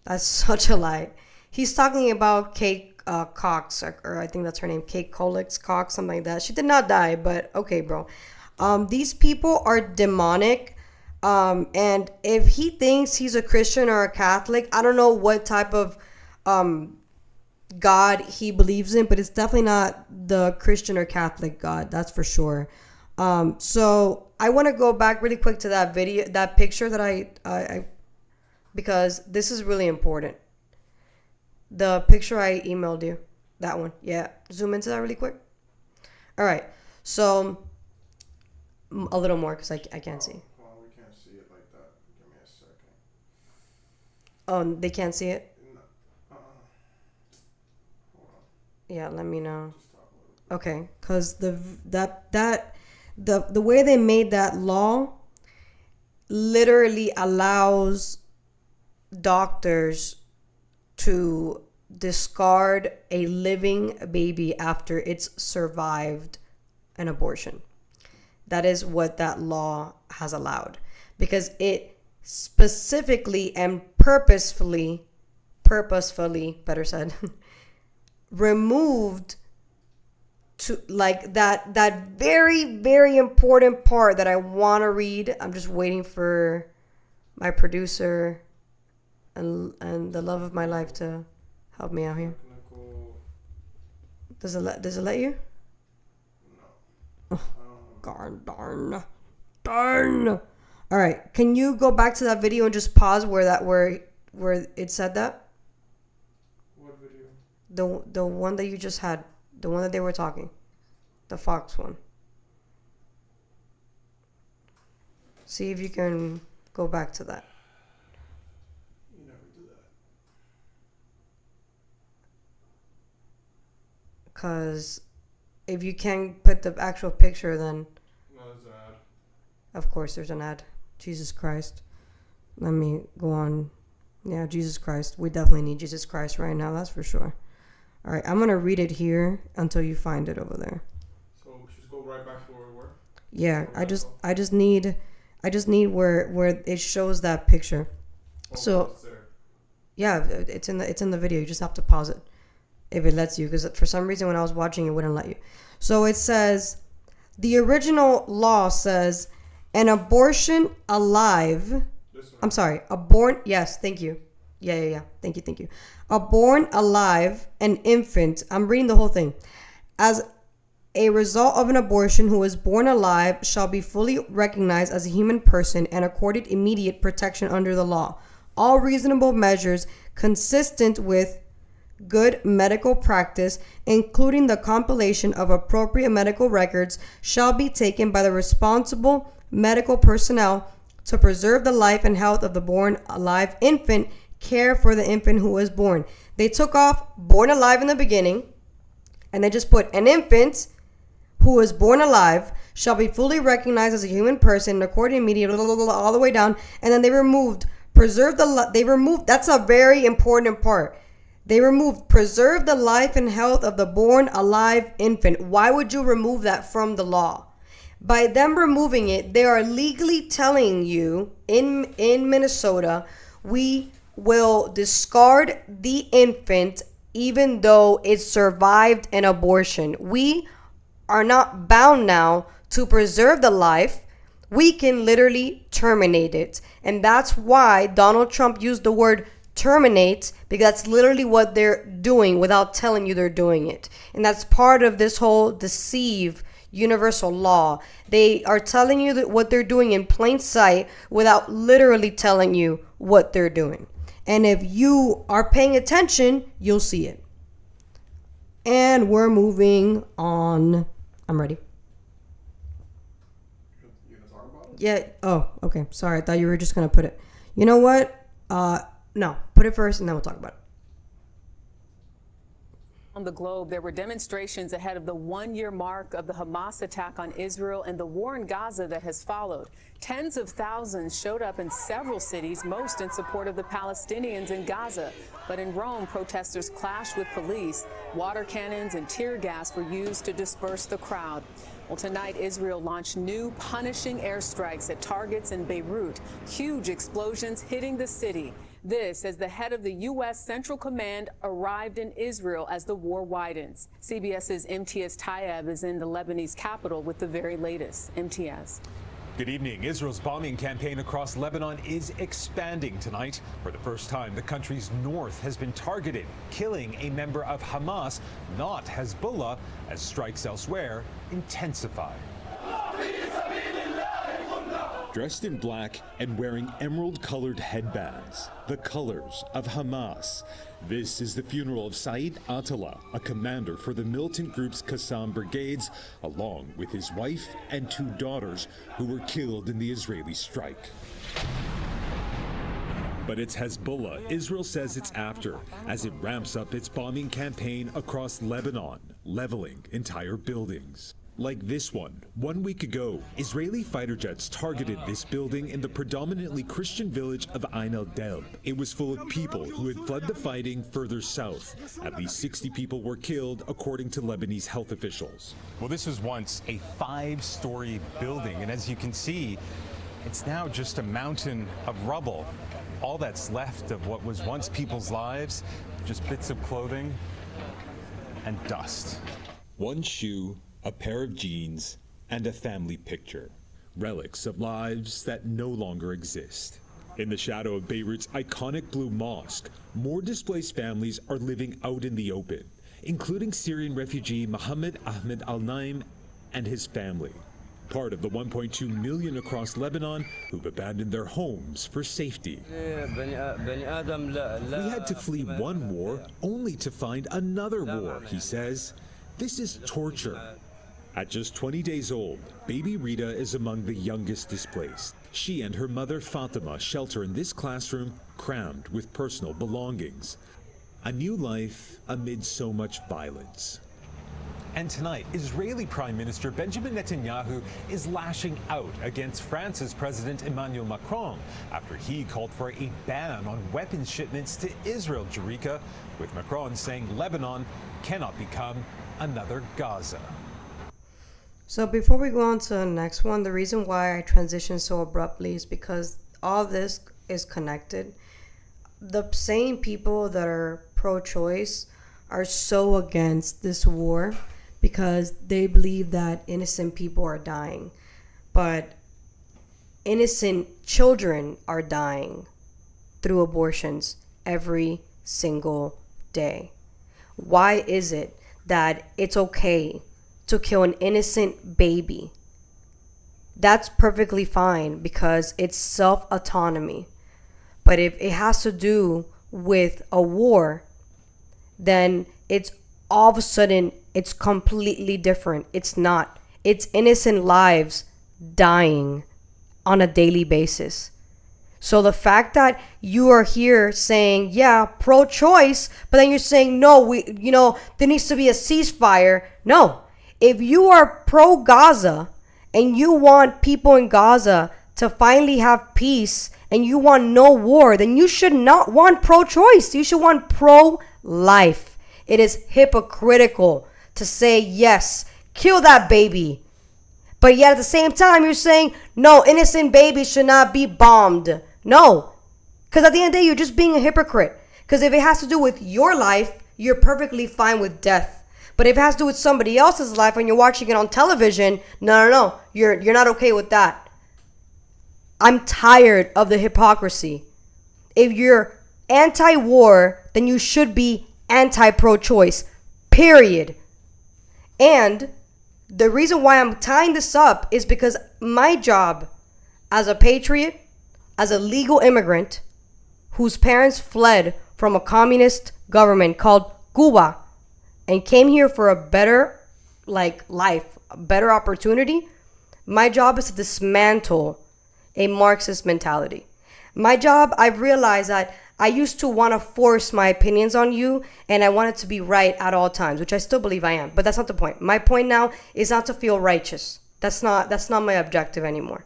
That's such a lie. He's talking about Kate Cox, or I think that's her name, Kate Cox, something like that. She did not die, but okay, bro. These people are demonic. And if he thinks he's a Christian or a Catholic, I don't know what type of God he believes in, but it's definitely not the Christian or Catholic God, that's for sure. So I want to go back really quick to that video, that picture that I because this is really important. The picture I emailed you, that one. Yeah, zoom into that really quick. All right, so a little more because I can't see. Well, we can't see it like that. Give me a second. Oh, they can't see it? No. Hold on. Yeah, let me know. Okay, because the way they made that law literally allows doctors to discard a living baby after it's survived an abortion. That is what that law has allowed, because it specifically and purposefully, better said, removed to like that very, very important part that I want to read. I'm just waiting for my producer and the love of my life to help me out here. Does it let you? No. Oh, darn. All right, can you go back to that video and just pause where it said that? What video? The one that you just had, the one that they were talking, the Fox one. See if you can go back to that. You never do that. Because if you can put the actual picture, then... No, there's an ad. Of course there's an ad. Jesus Christ. Let me go on. Yeah, Jesus Christ. We definitely need Jesus Christ right now, that's for sure. All right, I'm going to read it here until you find it over there. So we should go right back to where we were? Yeah, I just need where it shows that picture. So yeah, it's in the video. You just have to pause it if it lets you, because for some reason when I was watching it wouldn't let you. So it says the original law says an abortion alive. Yes, thank you. Yeah. Thank you. A born alive, an infant. I'm reading the whole thing. As a result of an abortion who is born alive shall be fully recognized as a human person and accorded immediate protection under the law. All reasonable measures consistent with good medical practice, including the compilation of appropriate medical records, shall be taken by the responsible medical personnel to preserve the life and health of the born alive infant, care for the infant who is born. They took off born alive in the beginning, and they just put an infant who is born alive shall be fully recognized as a human person according to media, all the way down, and then they removed that's a very important part. They removed preserve the life and health of the born alive infant. Why would you remove that from the law? By them removing it, they are legally telling you in Minnesota, we will discard the infant even though it survived an abortion. We are not bound now to preserve the life. We can literally terminate it. And that's why Donald Trump used the word terminate, because that's literally what they're doing without telling you they're doing it. And that's part of this whole deceive universal law. They are telling you that what they're doing in plain sight without literally telling you what they're doing. And if you are paying attention, you'll see it. And we're moving on. I'm ready. Yeah. Oh, okay. Sorry. I thought you were just going to put it. You know what? No. Put it first and then we'll talk about it. On the globe, there were demonstrations ahead of the one-year mark of the Hamas attack on Israel and the war in Gaza that has followed. Tens of thousands showed up in several cities, most in support of the Palestinians in Gaza. But in Rome, protesters clashed with police. Water cannons and tear gas were used to disperse the crowd. Well, tonight, Israel launched new punishing airstrikes at targets in Beirut. Huge explosions hitting the city. This as the head of the U.S. Central Command arrived in Israel as the war widens. CBS's MTS Tayeb is in the Lebanese capital with the very latest. MTS. Good evening. Israel's bombing campaign across Lebanon is expanding tonight. For the first time, the country's north has been targeted, killing a member of Hamas, not Hezbollah, as strikes elsewhere intensify. Dressed in black and wearing emerald-colored headbands, the colors of Hamas. This is the funeral of Saeed Attallah, a commander for the militant group's Qassam brigades, along with his wife and 2 daughters who were killed in the Israeli strike. But it's Hezbollah Israel says it's after, as it ramps up its bombing campaign across Lebanon, leveling entire buildings. Like this one. 1 week ago, Israeli fighter jets targeted this building in the predominantly Christian village of Ain el-Delb. It was full of people who had fled the fighting further south. At least 60 people were killed, according to Lebanese health officials. Well, this was once a 5-story building, and as you can see, it's now just a mountain of rubble. All that's left of what was once people's lives, just bits of clothing and dust. One shoe, a pair of jeans, and a family picture. Relics of lives that no longer exist. In the shadow of Beirut's iconic blue mosque, more displaced families are living out in the open, including Syrian refugee Mohammed Ahmed Al-Naim and his family. Part of the 1.2 million across Lebanon who've abandoned their homes for safety. We had to flee one war only to find another war, he says. This is torture. At just 20 days old, baby Rita is among the youngest displaced. She and her mother Fatima shelter in this classroom crammed with personal belongings. A new life amid so much violence. And tonight, Israeli Prime Minister Benjamin Netanyahu is lashing out against France's President Emmanuel Macron after he called for a ban on weapons shipments to Israel, Jerika, with Macron saying Lebanon cannot become another Gaza. So before we go on to the next one, the reason why I transitioned so abruptly is because all this is connected. The same people that are pro-choice are so against this war because they believe that innocent people are dying. But innocent children are dying through abortions every single day. Why is it that it's okay to kill an innocent baby? That's perfectly fine because it's self-autonomy. But if it has to do with a war, then it's all of a sudden it's completely different. It's not. It's innocent lives dying on a daily basis. So the fact that you are here saying, yeah, pro-choice, but then you're saying, no, there needs to be a ceasefire. No. If you are pro-Gaza and you want people in Gaza to finally have peace and you want no war, then you should not want pro-choice. You should want pro-life. It is hypocritical to say, yes, kill that baby. But yet at the same time, you're saying, no, innocent babies should not be bombed. No. Because at the end of the day, you're just being a hypocrite. Because if it has to do with your life, you're perfectly fine with death. But if it has to do with somebody else's life and you're watching it on television, no. You're not okay with that. I'm tired of the hypocrisy. If you're anti-war, then you should be anti-pro-choice. Period. And the reason why I'm tying this up is because my job as a patriot, as a legal immigrant whose parents fled from a communist government called Cuba and came here for a better life, a better opportunity, my job is to dismantle a Marxist mentality. My job, I've realized that I used to want to force my opinions on you and I wanted to be right at all times, which I still believe I am, but that's not the point. My point now is not to feel righteous. That's not my objective anymore.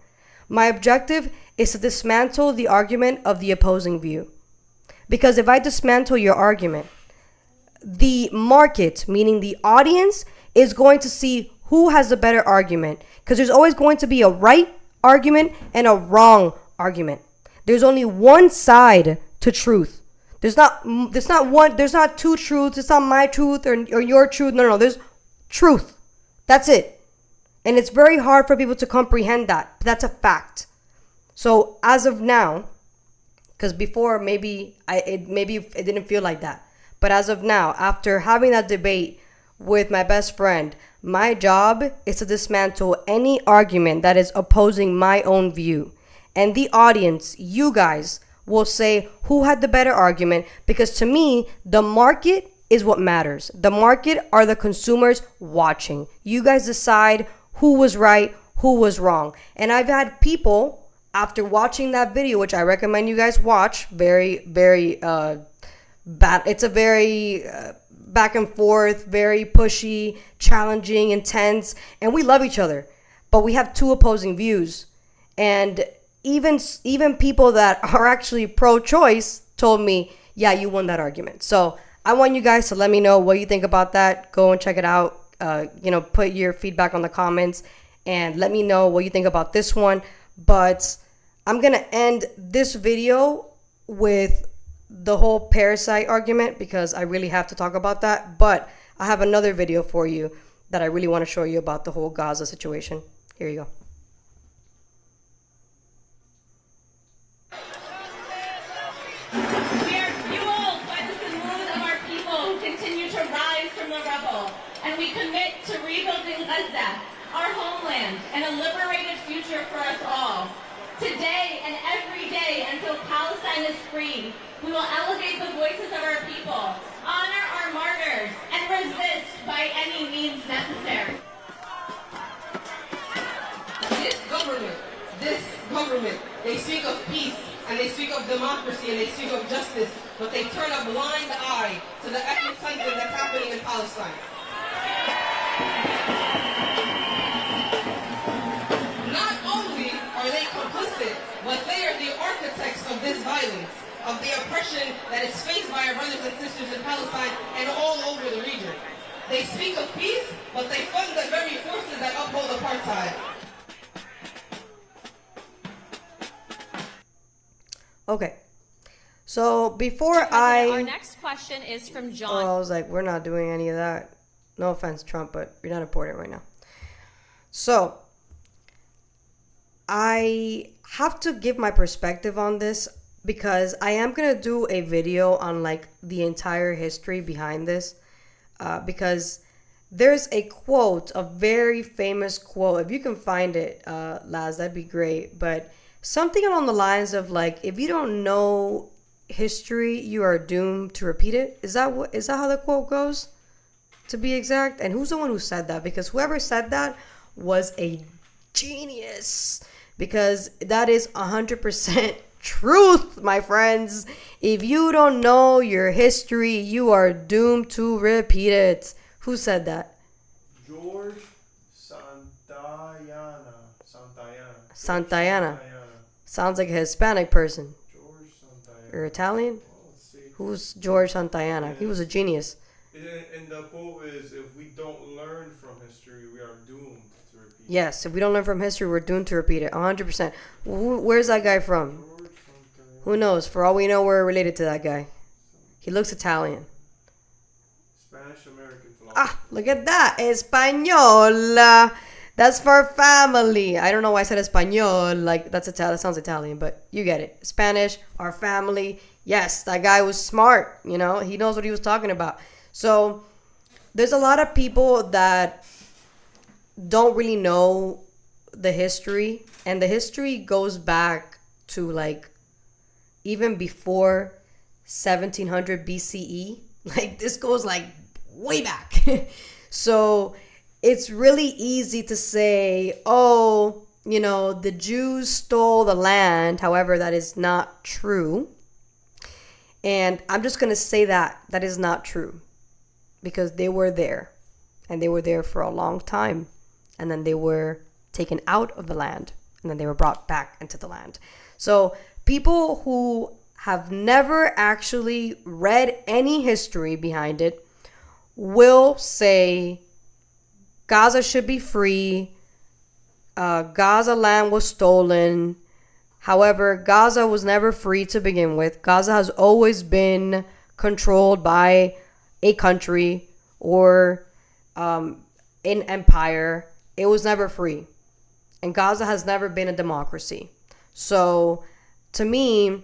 My objective is to dismantle the argument of the opposing view. Because if I dismantle your argument, the market, meaning the audience, is going to see who has the better argument. Because there's always going to be a right argument and a wrong argument. There's only one side to truth. There's not two truths. It's not my truth or your truth. No. There's truth. That's it. And it's very hard for people to comprehend that. But that's a fact. So as of now, because before maybe it didn't feel like that. But as of now, after having that debate with my best friend, my job is to dismantle any argument that is opposing my own view. And the audience, you guys, will say who had the better argument, because to me, the market is what matters. The market are the consumers watching. You guys decide who was right, who was wrong. And I've had people, after watching that video, which I recommend you guys watch, very, very bad. It's a very back and forth, very pushy, challenging, intense, and we love each other. But we have two opposing views. And even people that are actually pro-choice told me, yeah, you won that argument. So I want you guys to let me know what you think about that. Go and check it out. Put your feedback on the comments and let me know what you think about this one. But I'm going to end this video with the whole parasite argument because I really have to talk about that. But I have another video for you that I really want to show you about the whole Gaza situation. Here you go. We are fueled by the mood of our people who continue to rise from the rubble, and we commit to rebuilding Gaza, our homeland, and a liberated future for us all. Today and every day until Palestine is free, we will elevate the voices of our people, honor our martyrs, and resist by any means necessary. This government, they speak of peace, and they speak of democracy, and they speak of justice, but they turn a blind eye to the ethnic cleansing that's happening in Palestine. Not only are they complicit, but they are the architects of this violence, of the oppression that is faced by our brothers and sisters in Palestine and all over the region. They speak of peace, but they fund the very forces that uphold apartheid. Okay, so before Our next question is from John. I was like, we're not doing any of that. No offense, Trump, but you're not important right now. So, I have to give my perspective on this because I am going to do a video on like the entire history behind this because there's a quote, a very famous quote. If you can find it, Laz, that'd be great. But something along the lines of like, if you don't know history, you are doomed to repeat it. Is that how the quote goes? To be exact. And who's the one who said that? Because whoever said that was a genius. Because that is 100% truth, my friends. If you don't know your history, you are doomed to repeat it. Who said that? George Santayana. Sounds like a Hispanic person. Or Italian? Who's George Santayana? He was a genius. And the quote is, if we don't learn from history, we are doomed to repeat. Yes, if we don't learn from history, we're doomed to repeat it. 100%. Where's that guy from? Who knows? For all we know, we're related to that guy. He looks Italian. Spanish American philosopher. Ah, look at that. Español. That's for family. I don't know why I said Español. Like, that sounds Italian, but you get it. Spanish, our family. Yes, that guy was smart. You know, he knows what he was talking about. So, there's a lot of people that don't really know the history. And the history goes back to, like, even before 1700 BCE. Like, this goes, like, way back. So, it's really easy to say, oh, you know, the Jews stole the land. However, that is not true. And I'm just going to say that is not true. Because they were there. And they were there for a long time. And then they were taken out of the land. And then they were brought back into the land. So people who have never actually read any history behind it will say Gaza should be free. Gaza land was stolen. However, Gaza was never free to begin with. Gaza has always been controlled by a country or an empire. It was never free. And Gaza has never been a democracy. So, to me,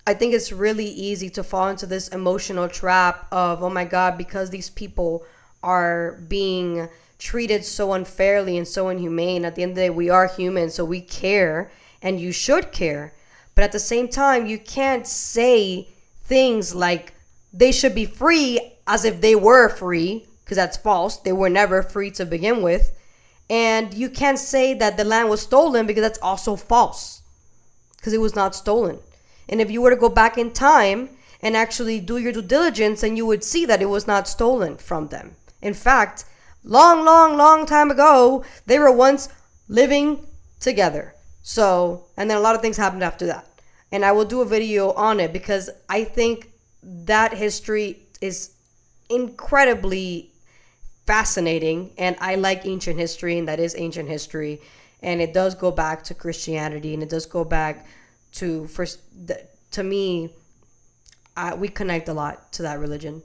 I think it's really easy to fall into this emotional trap of, oh my God, because these people are being treated so unfairly and so inhumane. At the end of the day, we are human, so we care, and you should care. But at the same time, you can't say things like they should be free as if they were free, because that's false. They were never free to begin with. And you can't say that the land was stolen, because that's also false, because it was not stolen. And if you were to go back in time and actually do your due diligence, then you would see that it was not stolen from them. In fact, long time ago, they were once living together. So, and then a lot of things happened after that. And I will do a video on it because I think that history is incredibly fascinating. And I like ancient history, and that is ancient history. And it does go back to Christianity, and it does go back to, to me, we connect a lot to that religion.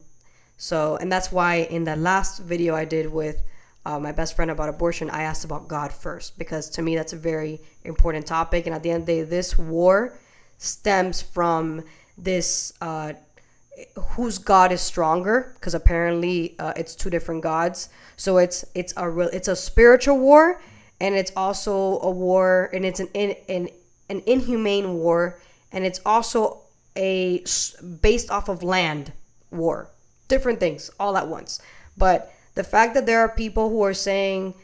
So, and that's why in the last video I did with my best friend about abortion, I asked about God first, because to me that's a very important topic. And at the end of the day, this war stems from this whose God is stronger, because apparently it's two different gods. So it's a spiritual war, and it's also a war, and it's an inhumane war, and it's also a based off of land war. Different things all at once. But the fact that there are people who are saying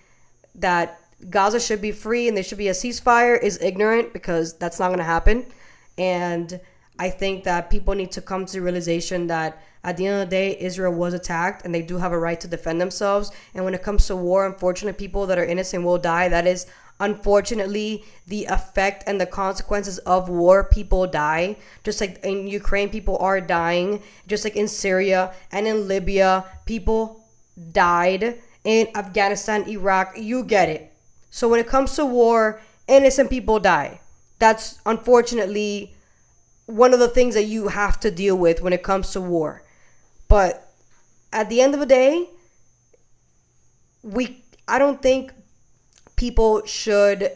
that Gaza should be free and there should be a ceasefire is ignorant, because that's not going to happen. And I think that people need to come to the realization that at the end of the day, Israel was attacked, and they do have a right to defend themselves. And when it comes to war, unfortunately, people that are innocent will die. That is unfortunately the effect and the consequences of war. People die, just like in Ukraine, people are dying, just like in Syria and in Libya, people died, in Afghanistan, Iraq, you get it. So when it comes to war, innocent people die. That's unfortunately one of the things that you have to deal with when it comes to war. But at the end of the day, I don't think people should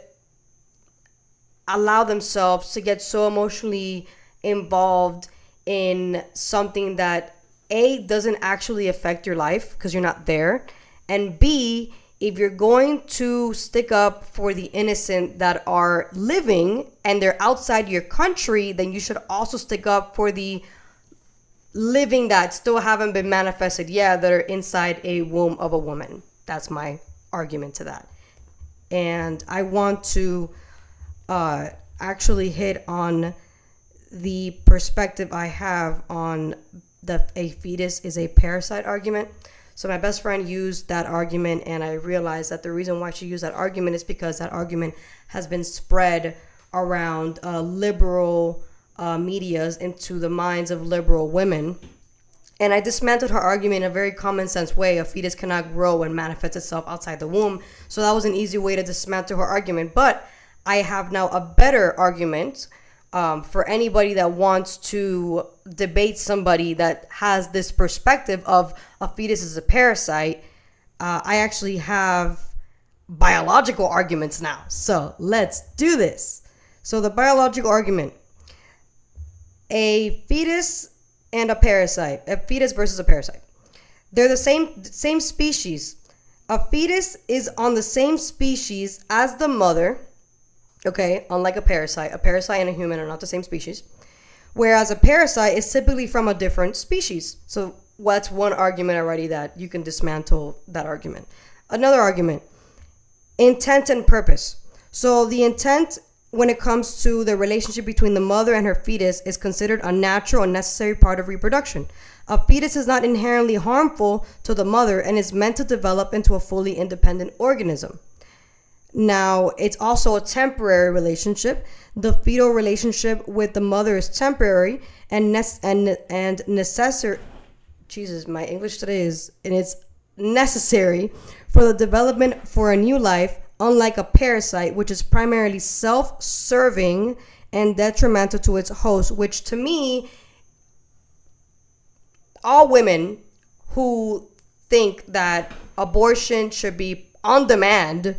allow themselves to get so emotionally involved in something that A, doesn't actually affect your life because you're not there, and B, if you're going to stick up for the innocent that are living and they're outside your country, then you should also stick up for the living that still haven't been manifested yet, that are inside a womb of a woman. That's my argument to that. And I want to actually hit on the perspective I have on a fetus is a parasite argument. So my best friend used that argument, and I realized that the reason why she used that argument is because that argument has been spread around liberal medias into the minds of liberal women. And I dismantled her argument in a very common sense way. A fetus cannot grow and manifest itself outside the womb. So that was an easy way to dismantle her argument. But I have now a better argument for anybody that wants to debate somebody that has this perspective of a fetus is a parasite. I actually have biological arguments now. So let's do this. So the biological argument. A fetus and a parasite. A fetus versus a parasite. They're the same species. A fetus is on the same species as the mother. Okay, unlike a parasite and a human are not the same species. Whereas a parasite is typically from a different species. So that's one argument already that you can dismantle that argument. Another argument, intent and purpose. So the intent when it comes to the relationship between the mother and her fetus is considered a natural and necessary part of reproduction. A fetus is not inherently harmful to the mother and is meant to develop into a fully independent organism. Now, it's also a temporary relationship. The fetal relationship with the mother is temporary and necessary. Jesus, my English today it's necessary for the development for a new life, unlike a parasite, which is primarily self-serving and detrimental to its host, which to me, all women who think that abortion should be on demand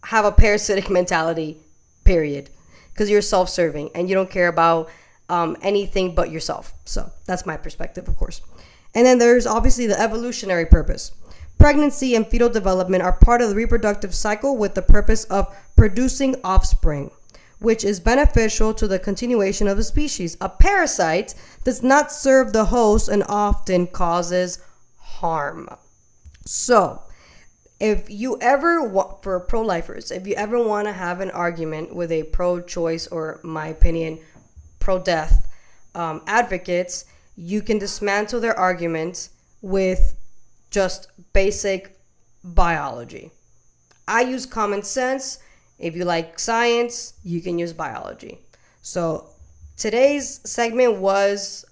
have a parasitic mentality, period. Because you're self-serving and you don't care about anything but yourself. So that's my perspective, of course. And then there's obviously the evolutionary purpose. Pregnancy and fetal development are part of the reproductive cycle with the purpose of producing offspring, which is beneficial to the continuation of the species. A parasite does not serve the host and often causes harm. So, if you ever for pro-lifers, if you ever want to have an argument with a pro-choice or, my opinion, pro-death advocates, you can dismantle their arguments with just basic biology. I use common sense. If you like science, you can use biology. So today's segment was,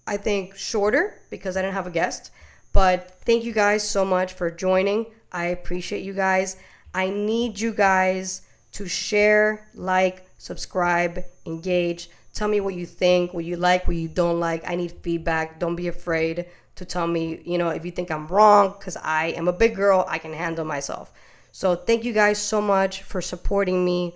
I think, shorter because I didn't have a guest. But thank you guys so much for joining. I appreciate you guys. I need you guys to share, like, subscribe, engage. Tell me what you think, what you like, what you don't like. I need feedback. Don't be afraid to tell me, if you think I'm wrong, because I am a big girl. I can handle myself. So thank you guys so much for supporting me.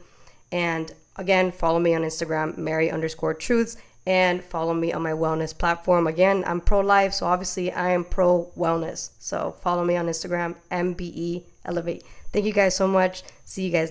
And again, follow me on Instagram, Mary_Truths, and follow me on my wellness platform. Again, I'm pro-life, so obviously I am pro-wellness. So follow me on Instagram, MBE Elevate. Thank you guys so much. See you guys.